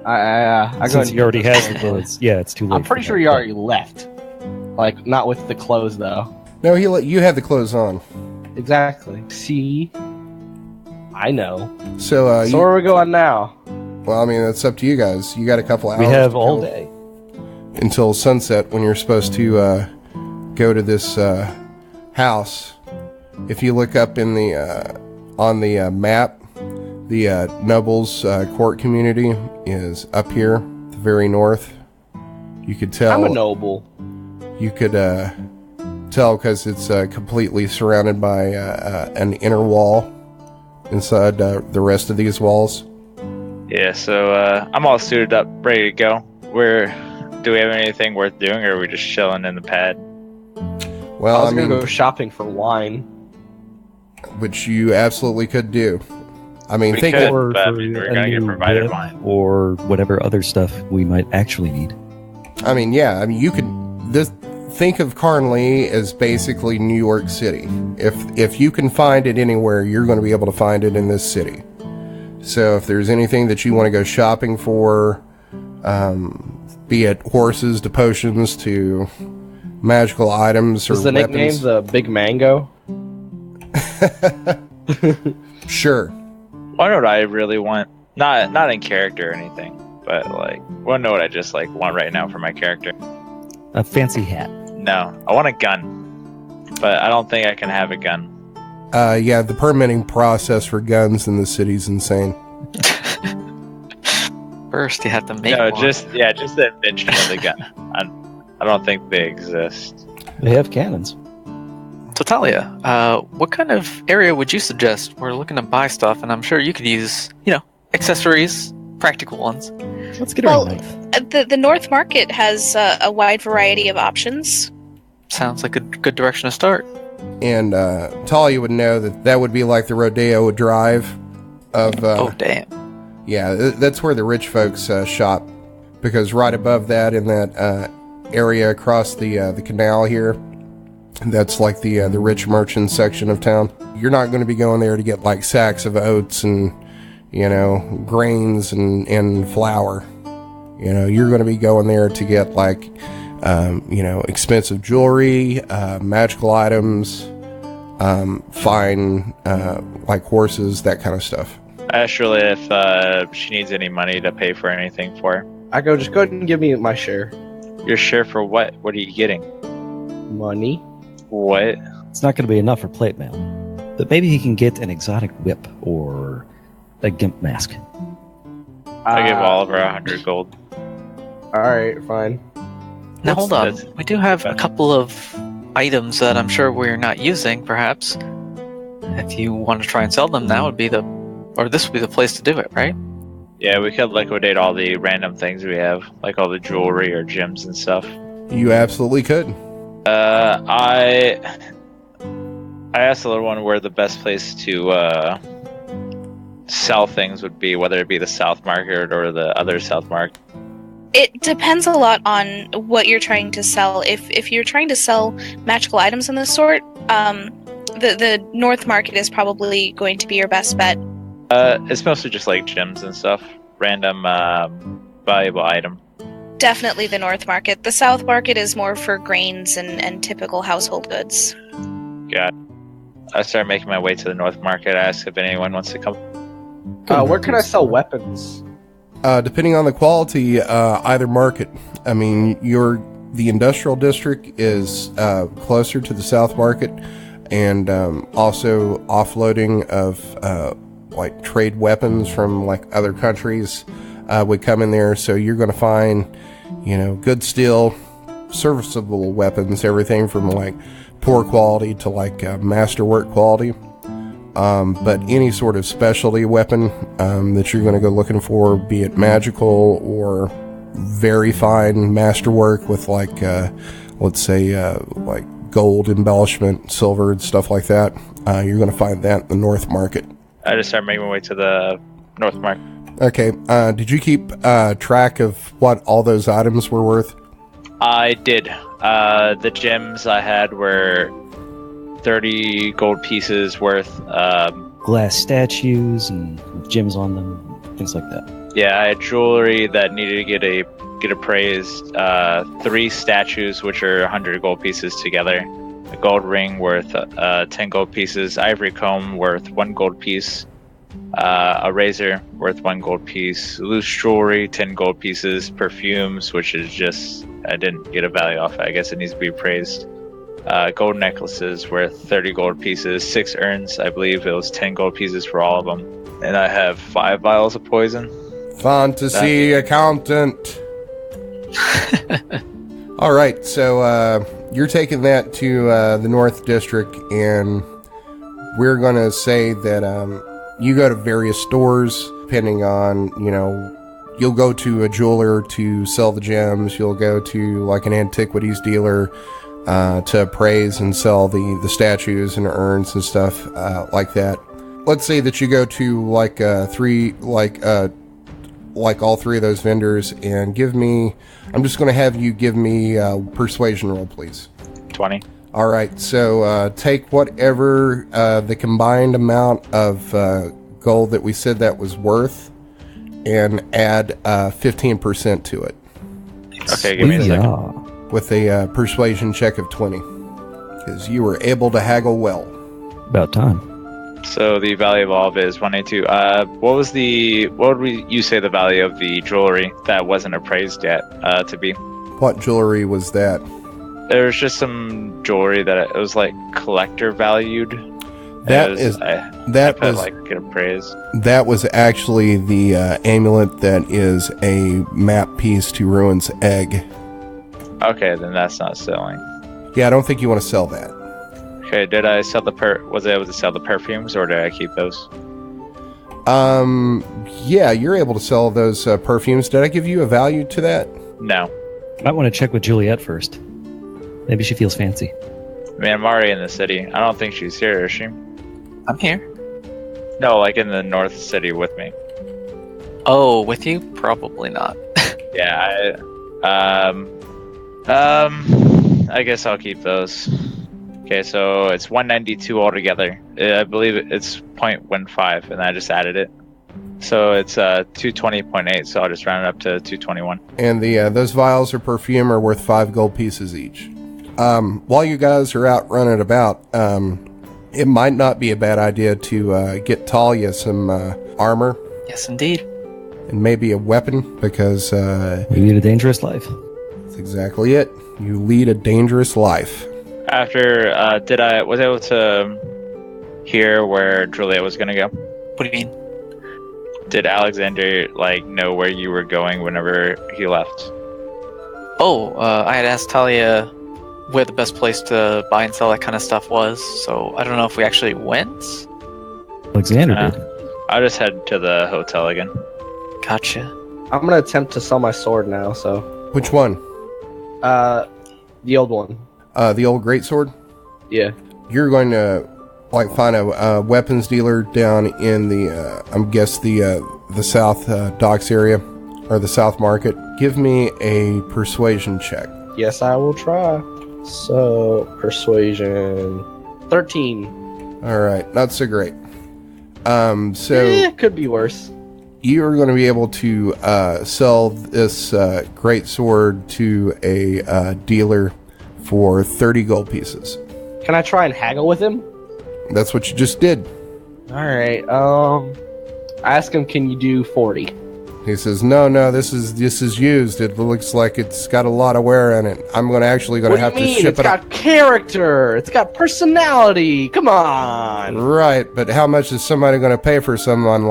I Since he already has the clothes. Yeah, it's too late. I'm pretty sure he already left. Like, not with the clothes, though. No, you had the clothes on. Exactly. See? I know. So where are we going now? well, I mean, that's up to you guys. You got a couple hours. We have to all kill day. until sunset when you're supposed to go to this house. If you look up in the on the map, the nobles court community is up here, the very north. You could tell. I'm a noble. You could tell because it's completely surrounded by an inner wall inside the rest of these walls. Yeah, so I'm all suited up, ready to go. Do we have anything worth doing, or are we just chilling in the pad? Well, I was I gonna mean, go shopping for wine. which you absolutely could do. I mean, We think could. Or but, I for mean, we're a gonna get new provided whip wine. or whatever other stuff we might actually need. I mean, yeah. I mean, you could think of Carnlee as basically New York City. If you can find it anywhere, you're going to be able to find it in this city. So if there's anything that you want to go shopping for, be it horses to potions to magical items or Is the nickname weapons, the Big Mango? sure. Well, I know what I really want. Not in character or anything, but like, want to know what I just like want right now for my character. A fancy hat. No, I want a gun, but I don't think I can have a gun. Yeah, the permitting process for guns in the city's insane. First, you have to make No, one. just the invention of the gun. I don't think they exist. They have cannons. So Talia, what kind of area would you suggest? We're looking to buy stuff, and I'm sure you could use, accessories, practical ones. Let's get our Well, knife. the North Market has a wide variety of options. Sounds like a good direction to start. And Talia would know that would be like the Rodeo Drive of... Oh, damn. Yeah, that's where the rich folks shop. Because right above that, in that area across the canal here, that's like the rich merchant section of town. You're not going to be going there to get like sacks of oats and, grains and flour. You're going to be going there to get like, expensive jewelry, magical items, fine, like horses, that kind of stuff. I asked Juliet if she needs any money to pay for anything for her. I go, just go ahead and give me my share. Your share for what? What are you getting? Money. What? It's not going to be enough for plate mail. But maybe he can get an exotic whip or a gimp mask. I give Oliver 100 gold. Alright, fine. Now hold on. That's- We do have a couple of items that I'm sure we're not using, perhaps. If you want to try and sell them, this would be the place to do it, right? Yeah, we could liquidate all the random things we have, like all the jewelry or gems and stuff. You absolutely could. I asked the little one where the best place to sell things would be, whether it be the South Market or the other South Market. It depends a lot on what you're trying to sell. If you're trying to sell magical items of this sort, the North Market is probably going to be your best bet. It's mostly just like gems and stuff, random valuable item. Definitely the North Market. The South Market is more for grains and typical household goods. Yeah. I start making my way to the North Market. I ask if anyone wants to come. Where can I sell weapons? Depending on the quality, either market. I mean, the industrial district is closer to the South Market, and also offloading of like trade weapons from like other countries would come in there. So you're going to find, good steel, serviceable weapons, everything from like poor quality to like masterwork quality. But any sort of specialty weapon that you're going to go looking for, be it magical or very fine masterwork with like, let's say, like gold embellishment, silver, and stuff like that, you're going to find that in the North Market. I just start making my way to the North Market. Okay. Did you keep track of what all those items were worth? I did. The gems I had were 30 gold pieces worth. Glass statues and gems on them, things like that. Yeah, I had jewelry that needed to get appraised. 3 statues, which are 100 gold pieces together. A gold ring worth 10 gold pieces. Ivory comb worth 1 gold piece. A razor worth 1 gold piece. Loose jewelry, 10 gold pieces. Perfumes, which is just, I didn't get a value off it. I guess it needs to be appraised. Gold necklaces worth 30 gold pieces. 6 urns, I believe it was 10 gold pieces for all of them. And I have 5 vials of poison. Fantasy accountant. All right, so you're taking that to the North District, and we're going to say that you go to various stores, depending on, you'll go to a jeweler to sell the gems. You'll go to like an antiquities dealer to appraise and sell the statues and urns and stuff like that. Let's say that you go to like all 3 of those vendors and I'm just going to have you give me a persuasion roll, please. 20. All right, so take whatever the combined amount of gold that we said that was worth and add 15% to it. Okay, give me a second. With a persuasion check of 20, because you were able to haggle well. About time. So the value of all of it is 182. What would you say the value of the jewelry that wasn't appraised yet to be? What jewelry was that? There was just some jewelry that it was like collector valued. That was get appraised. That was actually the amulet that is a map piece to Ruin's egg. Okay, then that's not selling. Yeah, I don't think you want to sell that. Okay, did I sell was I able to sell the perfumes, or did I keep those? Yeah, you're able to sell those perfumes. Did I give you a value to that? No. Might want to check with Juliet first. Maybe she feels fancy. I mean, I'm already in the city. I don't think she's here, is she? I'm here. No, like in the North City with me. Oh, with you? Probably not. Yeah, I guess I'll keep those. Okay, so it's 192 altogether. I believe it's 0.15, and I just added it. So it's 220.8, so I'll just round it up to 221. And those vials of perfume are worth 5 gold pieces each. While you guys are out running about, it might not be a bad idea to get Talia some armor. Yes, indeed. And maybe a weapon, because... you lead a dangerous life. That's exactly it. You lead a dangerous life. After, was I able to hear where Juliet was going to go? What do you mean? Did Alexander, know where you were going whenever he left? Oh, I had asked Talia where the best place to buy and sell that kind of stuff was, so I don't know if we actually went. Alexander did. I'll just head to the hotel again. Gotcha. I'm gonna attempt to sell my sword now, so... Which one? The old one. The old greatsword? Yeah. You're going to, find a weapons dealer down in the South Docks area, or the South Market. Give me a persuasion check. Yes, I will try. So, persuasion... 13. All right, not so great. Could be worse. You're going to be able to sell this great sword to a dealer for 30 gold pieces. Can I try and haggle with him? That's what you just did. Alright, I ask him, can you do 40? He says, no, this is used. It looks like it's got a lot of wear in it. I'm actually going to have to ship It's it up. got character. It's got personality. Come on. Right, but how much is somebody going to pay for something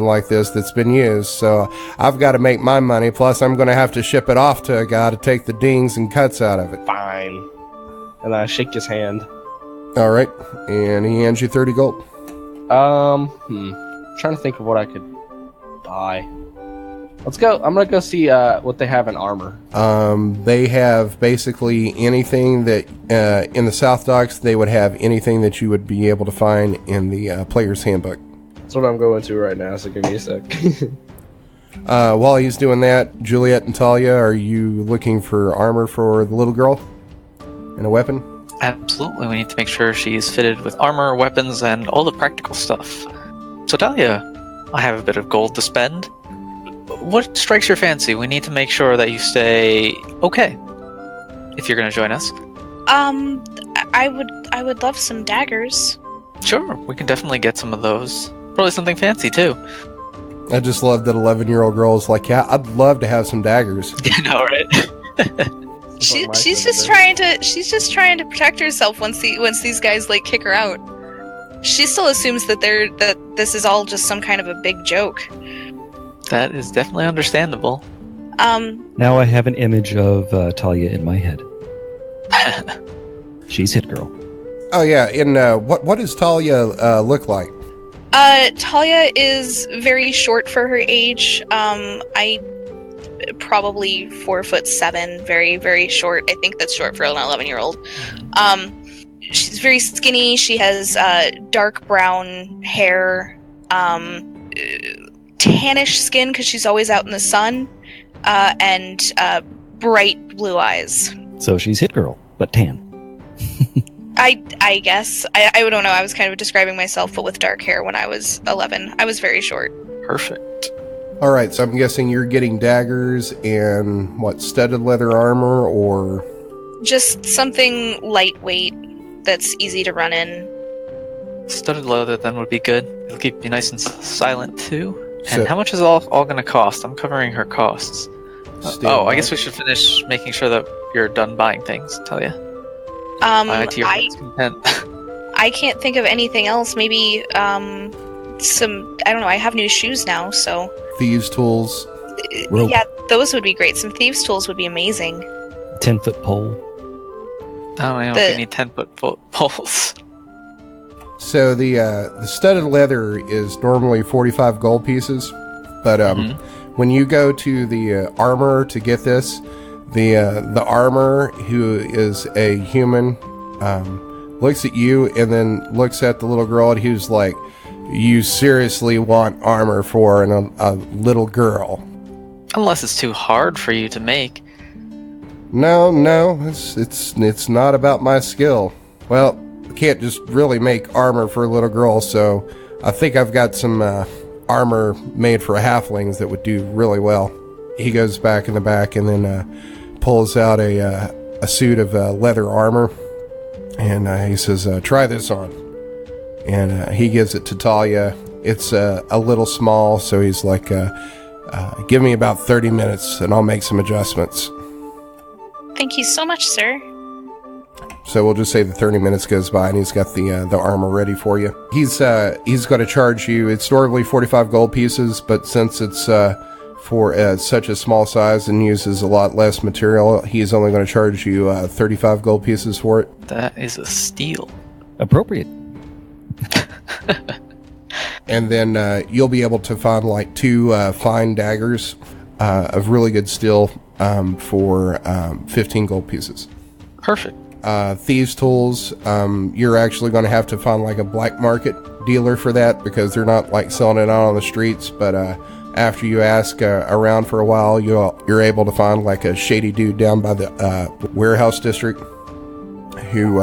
like this that's been used? So I've got to make my money. Plus, I'm going to have to ship it off to a guy to take the dings and cuts out of it. Fine. And I shake his hand. All right, and he hands you 30 gold. Trying to think of what I could buy. Let's go. I'm gonna go see what they have in armor. They have basically anything that in the South Docks. They would have anything that you would be able to find in the player's handbook. That's what I'm going to right now. So give me a sec. While he's doing that, Juliet and Talia, are you looking for armor for the little girl and a weapon? Absolutely, we need to make sure she's fitted with armor, weapons, and all the practical stuff. So Talia, I have a bit of gold to spend. What strikes your fancy? We need to make sure that you stay okay. If you're going to join us. I would love some daggers. Sure, we can definitely get some of those. Probably something fancy too. I just love that 11-year-old girl is like, yeah, I'd love to have some daggers. You know, right? She's just trying to protect herself once these guys like kick her out. She still assumes that this is all just some kind of a big joke. That is definitely understandable. Now I have an image of Talia in my head. She's hit girl. Oh yeah, and what does Talia look like? Talia is very short for her age. I probably 4'7", very, very short. I think that's short for an 11-year-old. She's very skinny. She has dark brown hair, tannish skin because she's always out in the sun, and bright blue eyes. So she's hit girl, but tan. I guess. I don't know. I was kind of describing myself, but with dark hair when I was 11. I was very short. Perfect. All right, so I'm guessing you're getting daggers and studded leather armor, or just something lightweight that's easy to run in. Studded leather then would be good. It'll keep you nice and silent too. And So- how much is all going to cost? I'm covering her costs. I guess we should finish making sure that you're done buying things, Talia. To your heart's content. I can't think of anything else. Maybe some. I don't know. I have new shoes now, so thieves' tools. Rope. yeah, those would be great. Some thieves' tools would be amazing. 10-foot pole. Oh, I don't need 10-foot poles. So the studded leather is normally 45 gold pieces, but when you go to the armor to get this, the armor, who is a human, looks at you and then looks at the little girl, and who's like, "You seriously want armor for a little girl?" Unless it's too hard for you to make. No, it's not about my skill. Well, I can't just really make armor for a little girl, so I think I've got some armor made for halflings that would do really well. He goes back in the back and then pulls out a suit of leather armor, and he says, "Try this on." And he gives it to Talia. It's a little small, so he's like, "Give me about 30 minutes, and I'll make some adjustments." Thank you so much, sir. So we'll just say the 30 minutes goes by, and he's got the armor ready for you. He's going to charge you. It's normally 45 gold pieces, but since it's for such a small size and uses a lot less material, he's only going to charge you 35 gold pieces for it. That is a steal. Appropriate. And then you'll be able to find like 2 fine daggers of really good steel for 15 gold pieces. Perfect. Thieves' tools, you're actually going to have to find like a black market dealer for that, because they're not like selling it out on the streets, but after you ask around for a while, you're able to find like a shady dude down by the warehouse district who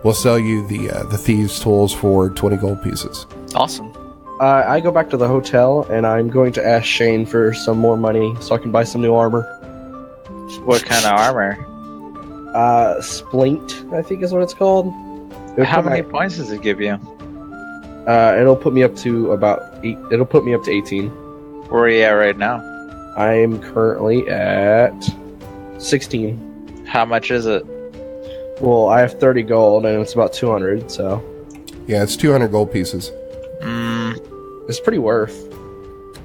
will sell you the thieves' tools for 20 gold pieces. Awesome. I go back to the hotel, and I'm going to ask Shane for some more money so I can buy some new armor. What kind of armor? Splint, I think is what it's called. How many points does it give you? It'll put me up to about 8. It'll put me up to 18. Where are you at right now? I am currently at 16. How much is it? Well, I have 30 gold, and it's about 200, so... Yeah, it's 200 gold pieces. It's pretty worth.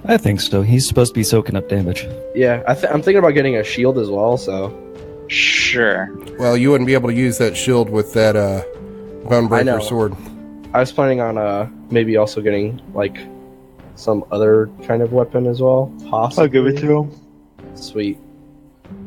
I think so. He's supposed to be soaking up damage. Yeah, I'm thinking about getting a shield as well, so... Sure. Well, you wouldn't be able to use that shield with that Bonebreaker sword. I was planning on maybe also getting, like, some other kind of weapon as well. Possibly. I'll give it to him. Sweet.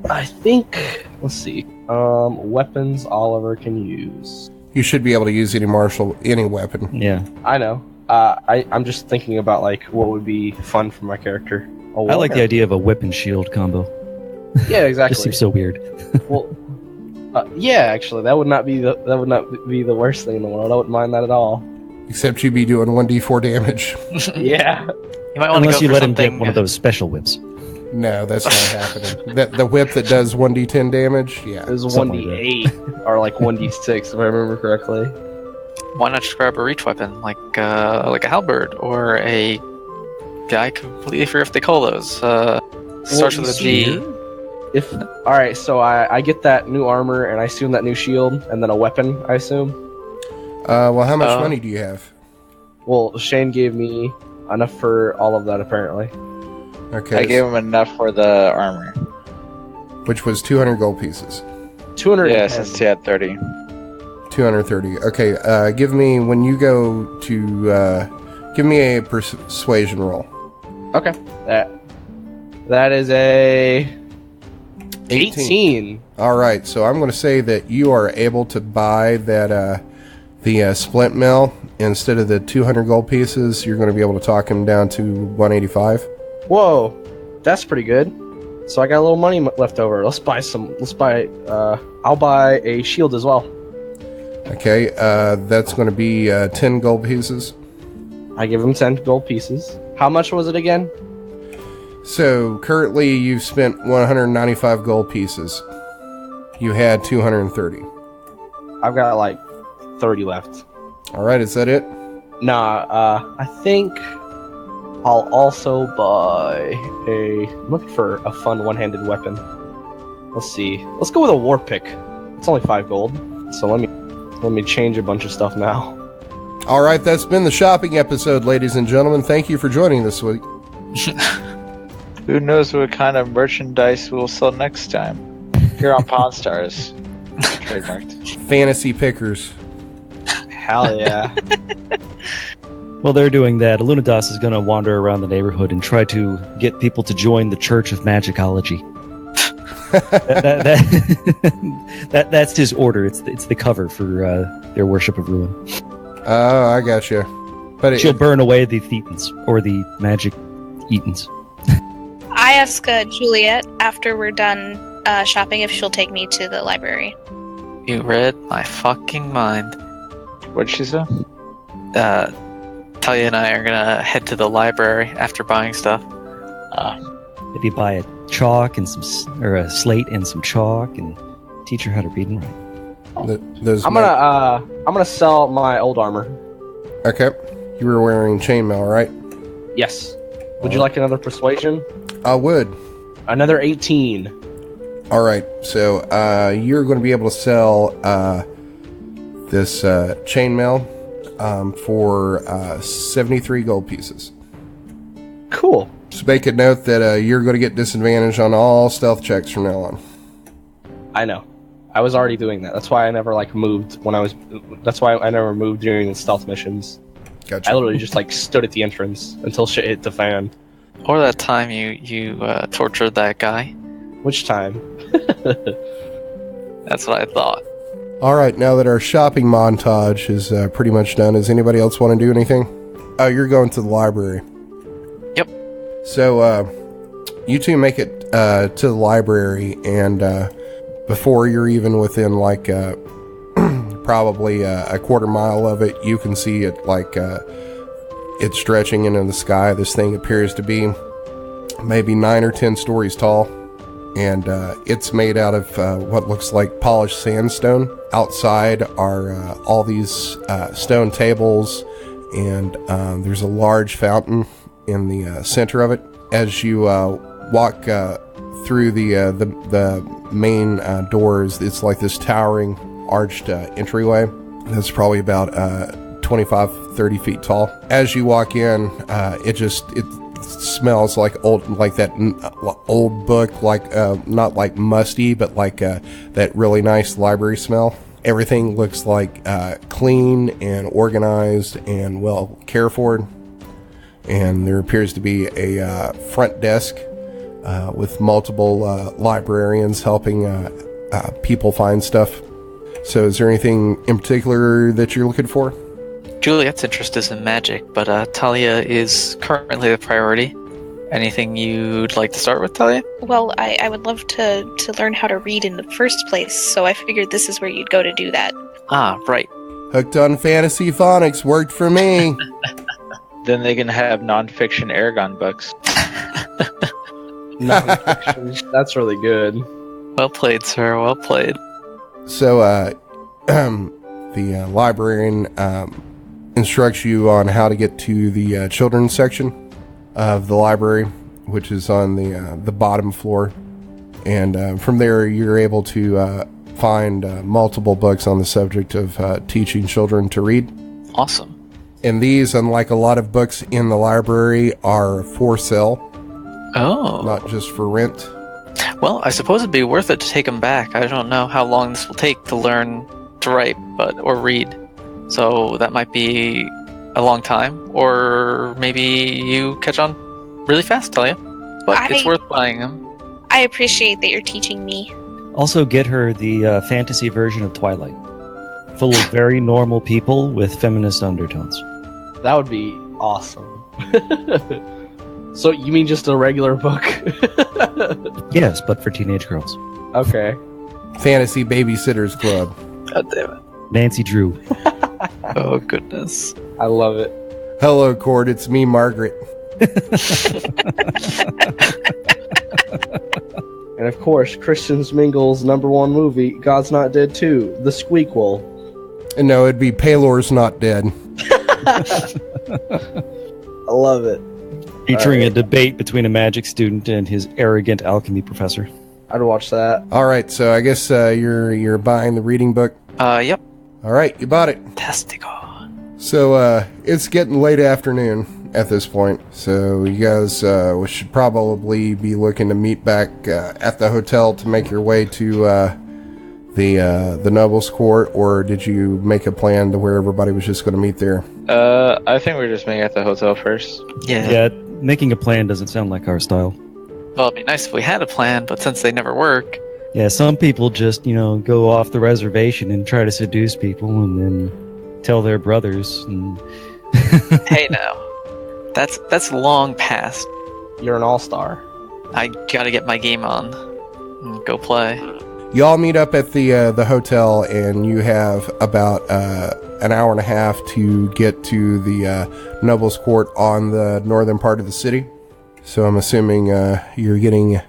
I think... Let's see. Weapons Oliver can use. You should be able to use any weapon. Yeah. I know. I'm just thinking about, like, what would be fun for my character. I like the idea of a whip and shield combo. Yeah, exactly. Just seems so weird. Well, yeah, actually, that would not be the worst thing in the world. I wouldn't mind that at all. Except you'd be doing 1d4 damage. Yeah. You might want Unless to go you for let him something. get one of those special whips. No, that's not happening. The whip that does 1d10 damage? Yeah. It was Something 1d8 or like 1d6 if I remember correctly. Why not just grab a reach weapon like a halberd or a? Yeah, I completely forget if they call those. Starts with a G. All right, so I get that new armor and I assume that new shield and then a weapon. I assume. Well, how much money do you have? Well, Shane gave me enough for all of that apparently. Okay. I gave him enough for the armor. Which was 200 gold pieces. 200. Yeah, since he had 30. 230. Okay, give me, when you go to, give me a persuasion roll. Okay. That is a 18. Alright, so I'm going to say that you are able to buy that, the splint mill. Instead of the 200 gold pieces, you're going to be able to talk him down to 185. Whoa, that's pretty good. So I got a little money left over. I'll buy a shield as well. Okay, that's going to be 10 gold pieces. I give him 10 gold pieces. How much was it again? So currently you've spent 195 gold pieces. You had 230. I've got like 30 left. Alright, is that it? Nah, I think I'll also buy I'm looking for a fun one-handed weapon. Let's see. Let's go with a war pick. It's only 5 gold. So let me change a bunch of stuff now. Alright, that's been the shopping episode, ladies and gentlemen. Thank you for joining this week. Who knows what kind of merchandise we'll sell next time? Here on Pawn Stars. Trademarked. Fantasy pickers. Hell yeah. While they're doing that, Alunodas is going to wander around the neighborhood and try to get people to join the Church of Magicology. That's his order. It's the cover for their worship of ruin. Oh, I gotcha. But She'll burn away the Thetans, or the magic Eatons. I ask Juliet after we're done shopping if she'll take me to the library. You read my fucking mind. What'd she say? Talia and I are gonna head to the library after buying stuff. Maybe buy a chalk and a slate and some chalk and teach her how to read and write. I'm gonna sell my old armor. Okay. You were wearing chainmail, right? Yes. Would you like another persuasion? I would. Another 18. Alright, so you're going to be able to sell this chainmail for 73 gold pieces. Cool. Just make a note that you're going to get disadvantage on all stealth checks from now on. I know. I was already doing that. That's why I never moved that's why I never moved during the stealth missions. Gotcha. I literally just stood at the entrance until shit hit the fan. Or that time you tortured that guy. Which time? That's what I thought. Alright, now that our shopping montage is pretty much done, does anybody else want to do anything? Oh, you're going to the library. Yep. So, you two make it to the library, and before you're even within probably a quarter mile of it, you can see it it's stretching into the sky. This thing appears to be maybe 9 or 10 stories tall. and it's made out of what looks like polished sandstone. Outside are all these stone tables, and there's a large fountain in the center of it. As you walk through the main doors, it's like this towering arched entryway that's probably about 25-30 feet tall. As you walk in, it smells like that old book, like not like musty, but like that really nice library smell. Everything looks like clean and organized and well cared for, and there appears to be a front desk with multiple librarians helping people find stuff. So is there anything in particular that you're looking for? Juliet's interest is in magic, but Talia is currently the priority. Anything you'd like to start with, Talia? Well, I would love to learn how to read in the first place, so I figured this is where you'd go to do that. Ah, right. Hooked on Fantasy Phonics worked for me. Then they can have non-fiction Aragon books. Non-fiction. That's really good. Well played, sir. Well played. So, the librarian instructs you on how to get to the children's section of the library, which is on the bottom floor. And from there, you're able to find multiple books on the subject of teaching children to read. Awesome. And these, unlike a lot of books in the library, are for sale. Oh. Not just for rent. Well, I suppose it'd be worth it to take them back. I don't know how long this will take to learn to write or read. So that might be a long time. Or maybe you catch on really fast, Talia. But it's worth buying them. I appreciate that you're teaching me. Also get her the fantasy version of Twilight. Full of very normal people with feminist undertones. That would be awesome. So you mean just a regular book? Yes, but for teenage girls. Okay. Fantasy Babysitters Club. God damn it. Nancy Drew. Oh, goodness. I love it. Hello, Cord. It's me, Margaret. And of course, Christian Mingle's #1 movie, God's Not Dead 2, The Squeakquel. And no, it'd be Paylor's Not Dead. I love it. Featuring a debate between a magic student and his arrogant alchemy professor. I'd watch that. All right, so I guess you're buying the reading book. Yep. All right, you bought it. Fantastico. So it's getting late afternoon at this point, so you guys should probably be looking to meet back at the hotel to make your way to the Noble's Court, or did you make a plan to where everybody was just going to meet there? I think we're just meeting at the hotel first. Yeah, making a plan doesn't sound like our style. Well, it'd be nice if we had a plan, but since they never work... Yeah, some people just, go off the reservation and try to seduce people and then tell their brothers. And Hey, now. That's long past. You're an all-star. I gotta get my game on and go play. You all meet up at the hotel, and you have about an hour and a half to get to the Noble's Court on the northern part of the city. So I'm assuming you're getting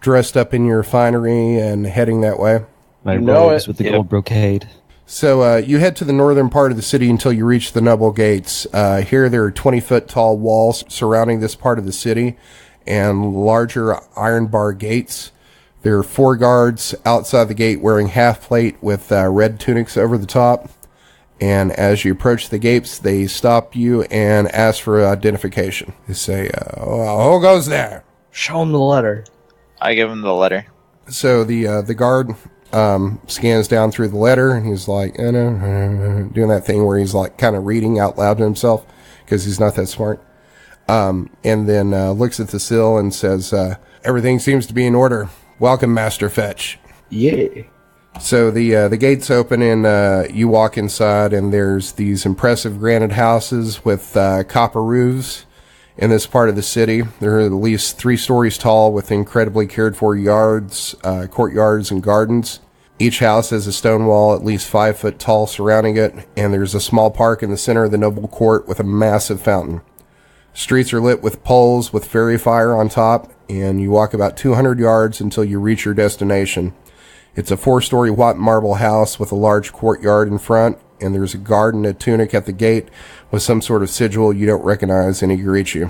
dressed up in your finery and heading that way. My robes with the gold brocade. So you head to the northern part of the city until you reach the Noble Gates. Here there are 20-foot tall walls surrounding this part of the city and larger iron bar gates. There are 4 guards outside the gate wearing half plate with red tunics over the top. And as you approach the gates, they stop you and ask for identification. They say, who goes there? Show him the letter. I give him the letter. So the guard scans down through the letter, and he's like, doing that thing where he's like kind of reading out loud to himself because he's not that smart. And then looks at the seal and says, everything seems to be in order. Welcome, Master Fetch. Yeah. So the gates open, and you walk inside, and there's these impressive granite houses with copper roofs in this part of the city. They're at least 3 stories tall with incredibly cared for yards, courtyards, and gardens. Each house has a stone wall at least 5 foot tall surrounding it, and there's a small park in the center of the noble court with a massive fountain. Streets are lit with poles with fairy fire on top, and you walk about 200 yards until you reach your destination. It's a 4-story white marble house with a large courtyard in front, and there's a guard in a tunic at the gate with some sort of sigil you don't recognize, and he greets you.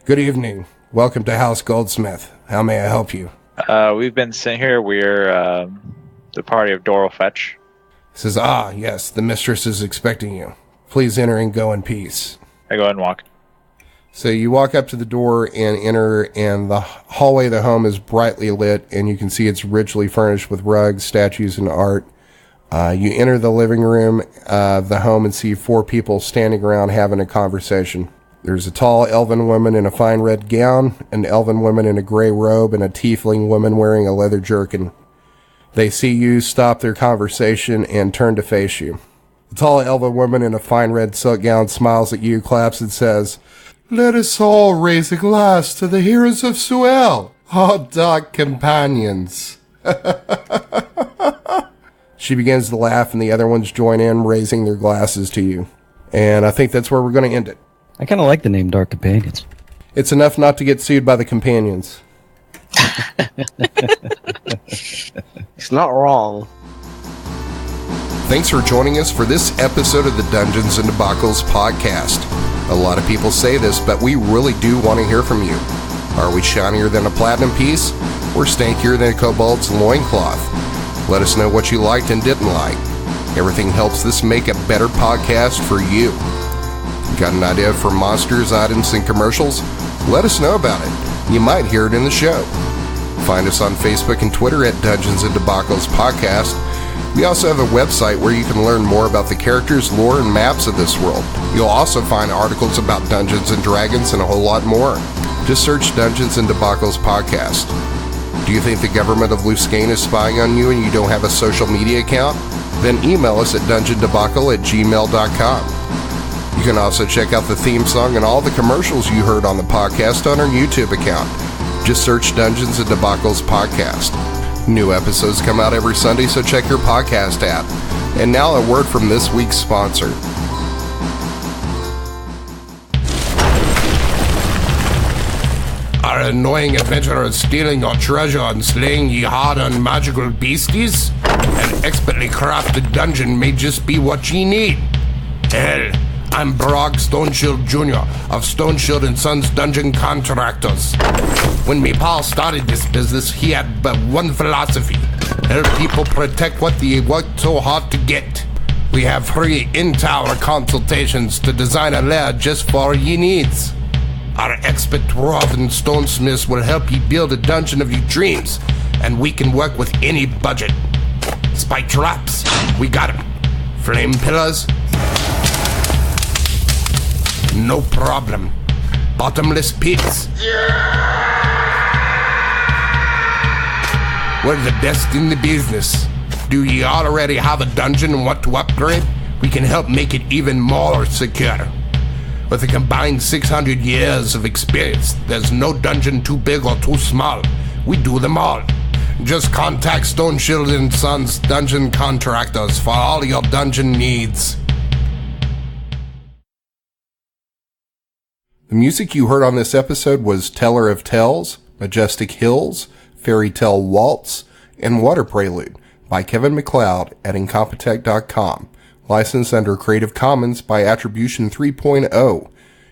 Good evening. Welcome to Ares Goldsmith. How may I help you? We've been sitting here. We're the party of Doralfetch. He says, yes, the mistress is expecting you. Please enter and go in peace. I go ahead and walk. So you walk up to the door and enter, and the hallway of the home is brightly lit, and you can see it's richly furnished with rugs, statues, and art. You enter the living room of the home and see 4 people standing around having a conversation. There's a tall elven woman in a fine red gown, an elven woman in a gray robe, and a tiefling woman wearing a leather jerkin. They see you, stop their conversation, and turn to face you. The tall elven woman in a fine red silk gown smiles at you, claps, and says, "Let us all raise a glass to the heroes of Suel, our dark companions." She begins to laugh, and the other ones join in, raising their glasses to you. And I think that's where we're going to end it. I kind of like the name Dark Companions. It's enough not to get sued by the companions. He's not wrong. Thanks for joining us for this episode of the Dungeons and Debacles podcast. A lot of people say this, but we really do want to hear from you. Are we shinier than a platinum piece, or stankier than a kobold's loincloth? Let us know what you liked and didn't like. Everything helps this make a better podcast for you. Got an idea for monsters, items, and commercials? Let us know about it. You might hear it in the show. Find us on Facebook and Twitter at Dungeons and Debacles Podcast. We also have a website where you can learn more about the characters, lore, and maps of this world. You'll also find articles about Dungeons and Dragons and a whole lot more. Just search Dungeons and Debacles Podcast. Do you think the government of Luscane is spying on you and you don't have a social media account? Then email us at dungeondebacle@gmail.com. You can also check out the theme song and all the commercials you heard on the podcast on our YouTube account. Just search Dungeons and Debacles Podcast. New episodes come out every Sunday, so check your podcast app. And now a word from this week's sponsor. Are annoying adventurers stealing your treasure and slaying ye hard-earned magical beasties? An expertly crafted dungeon may just be what ye need. Hell, I'm Brock Stoneshield Jr. of Stoneshield & Sons Dungeon Contractors. When me pa started this business, he had but one philosophy: help people protect what they worked so hard to get. We have free in-tower consultations to design a lair just for your needs. Our expert dwarven stonesmiths will help you build a dungeon of your dreams, and we can work with any budget. Spike traps, we got 'em. Flame pillars, no problem. Bottomless pits, we're the best in the business. Do you already have a dungeon and want to upgrade? We can help make it even more secure. With a combined 600 years of experience, there's no dungeon too big or too small. We do them all. Just contact Stoneshield & Sons Dungeon Contractors for all your dungeon needs. The music you heard on this episode was Teller of Tales, Majestic Hills, Fairy Tale Waltz, and Water Prelude by Kevin MacLeod at Incompetech.com. Licensed under Creative Commons by Attribution 3.0.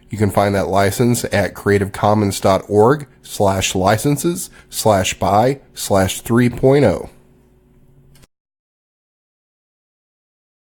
You can find that license at creativecommons.org/licenses/by/3.0.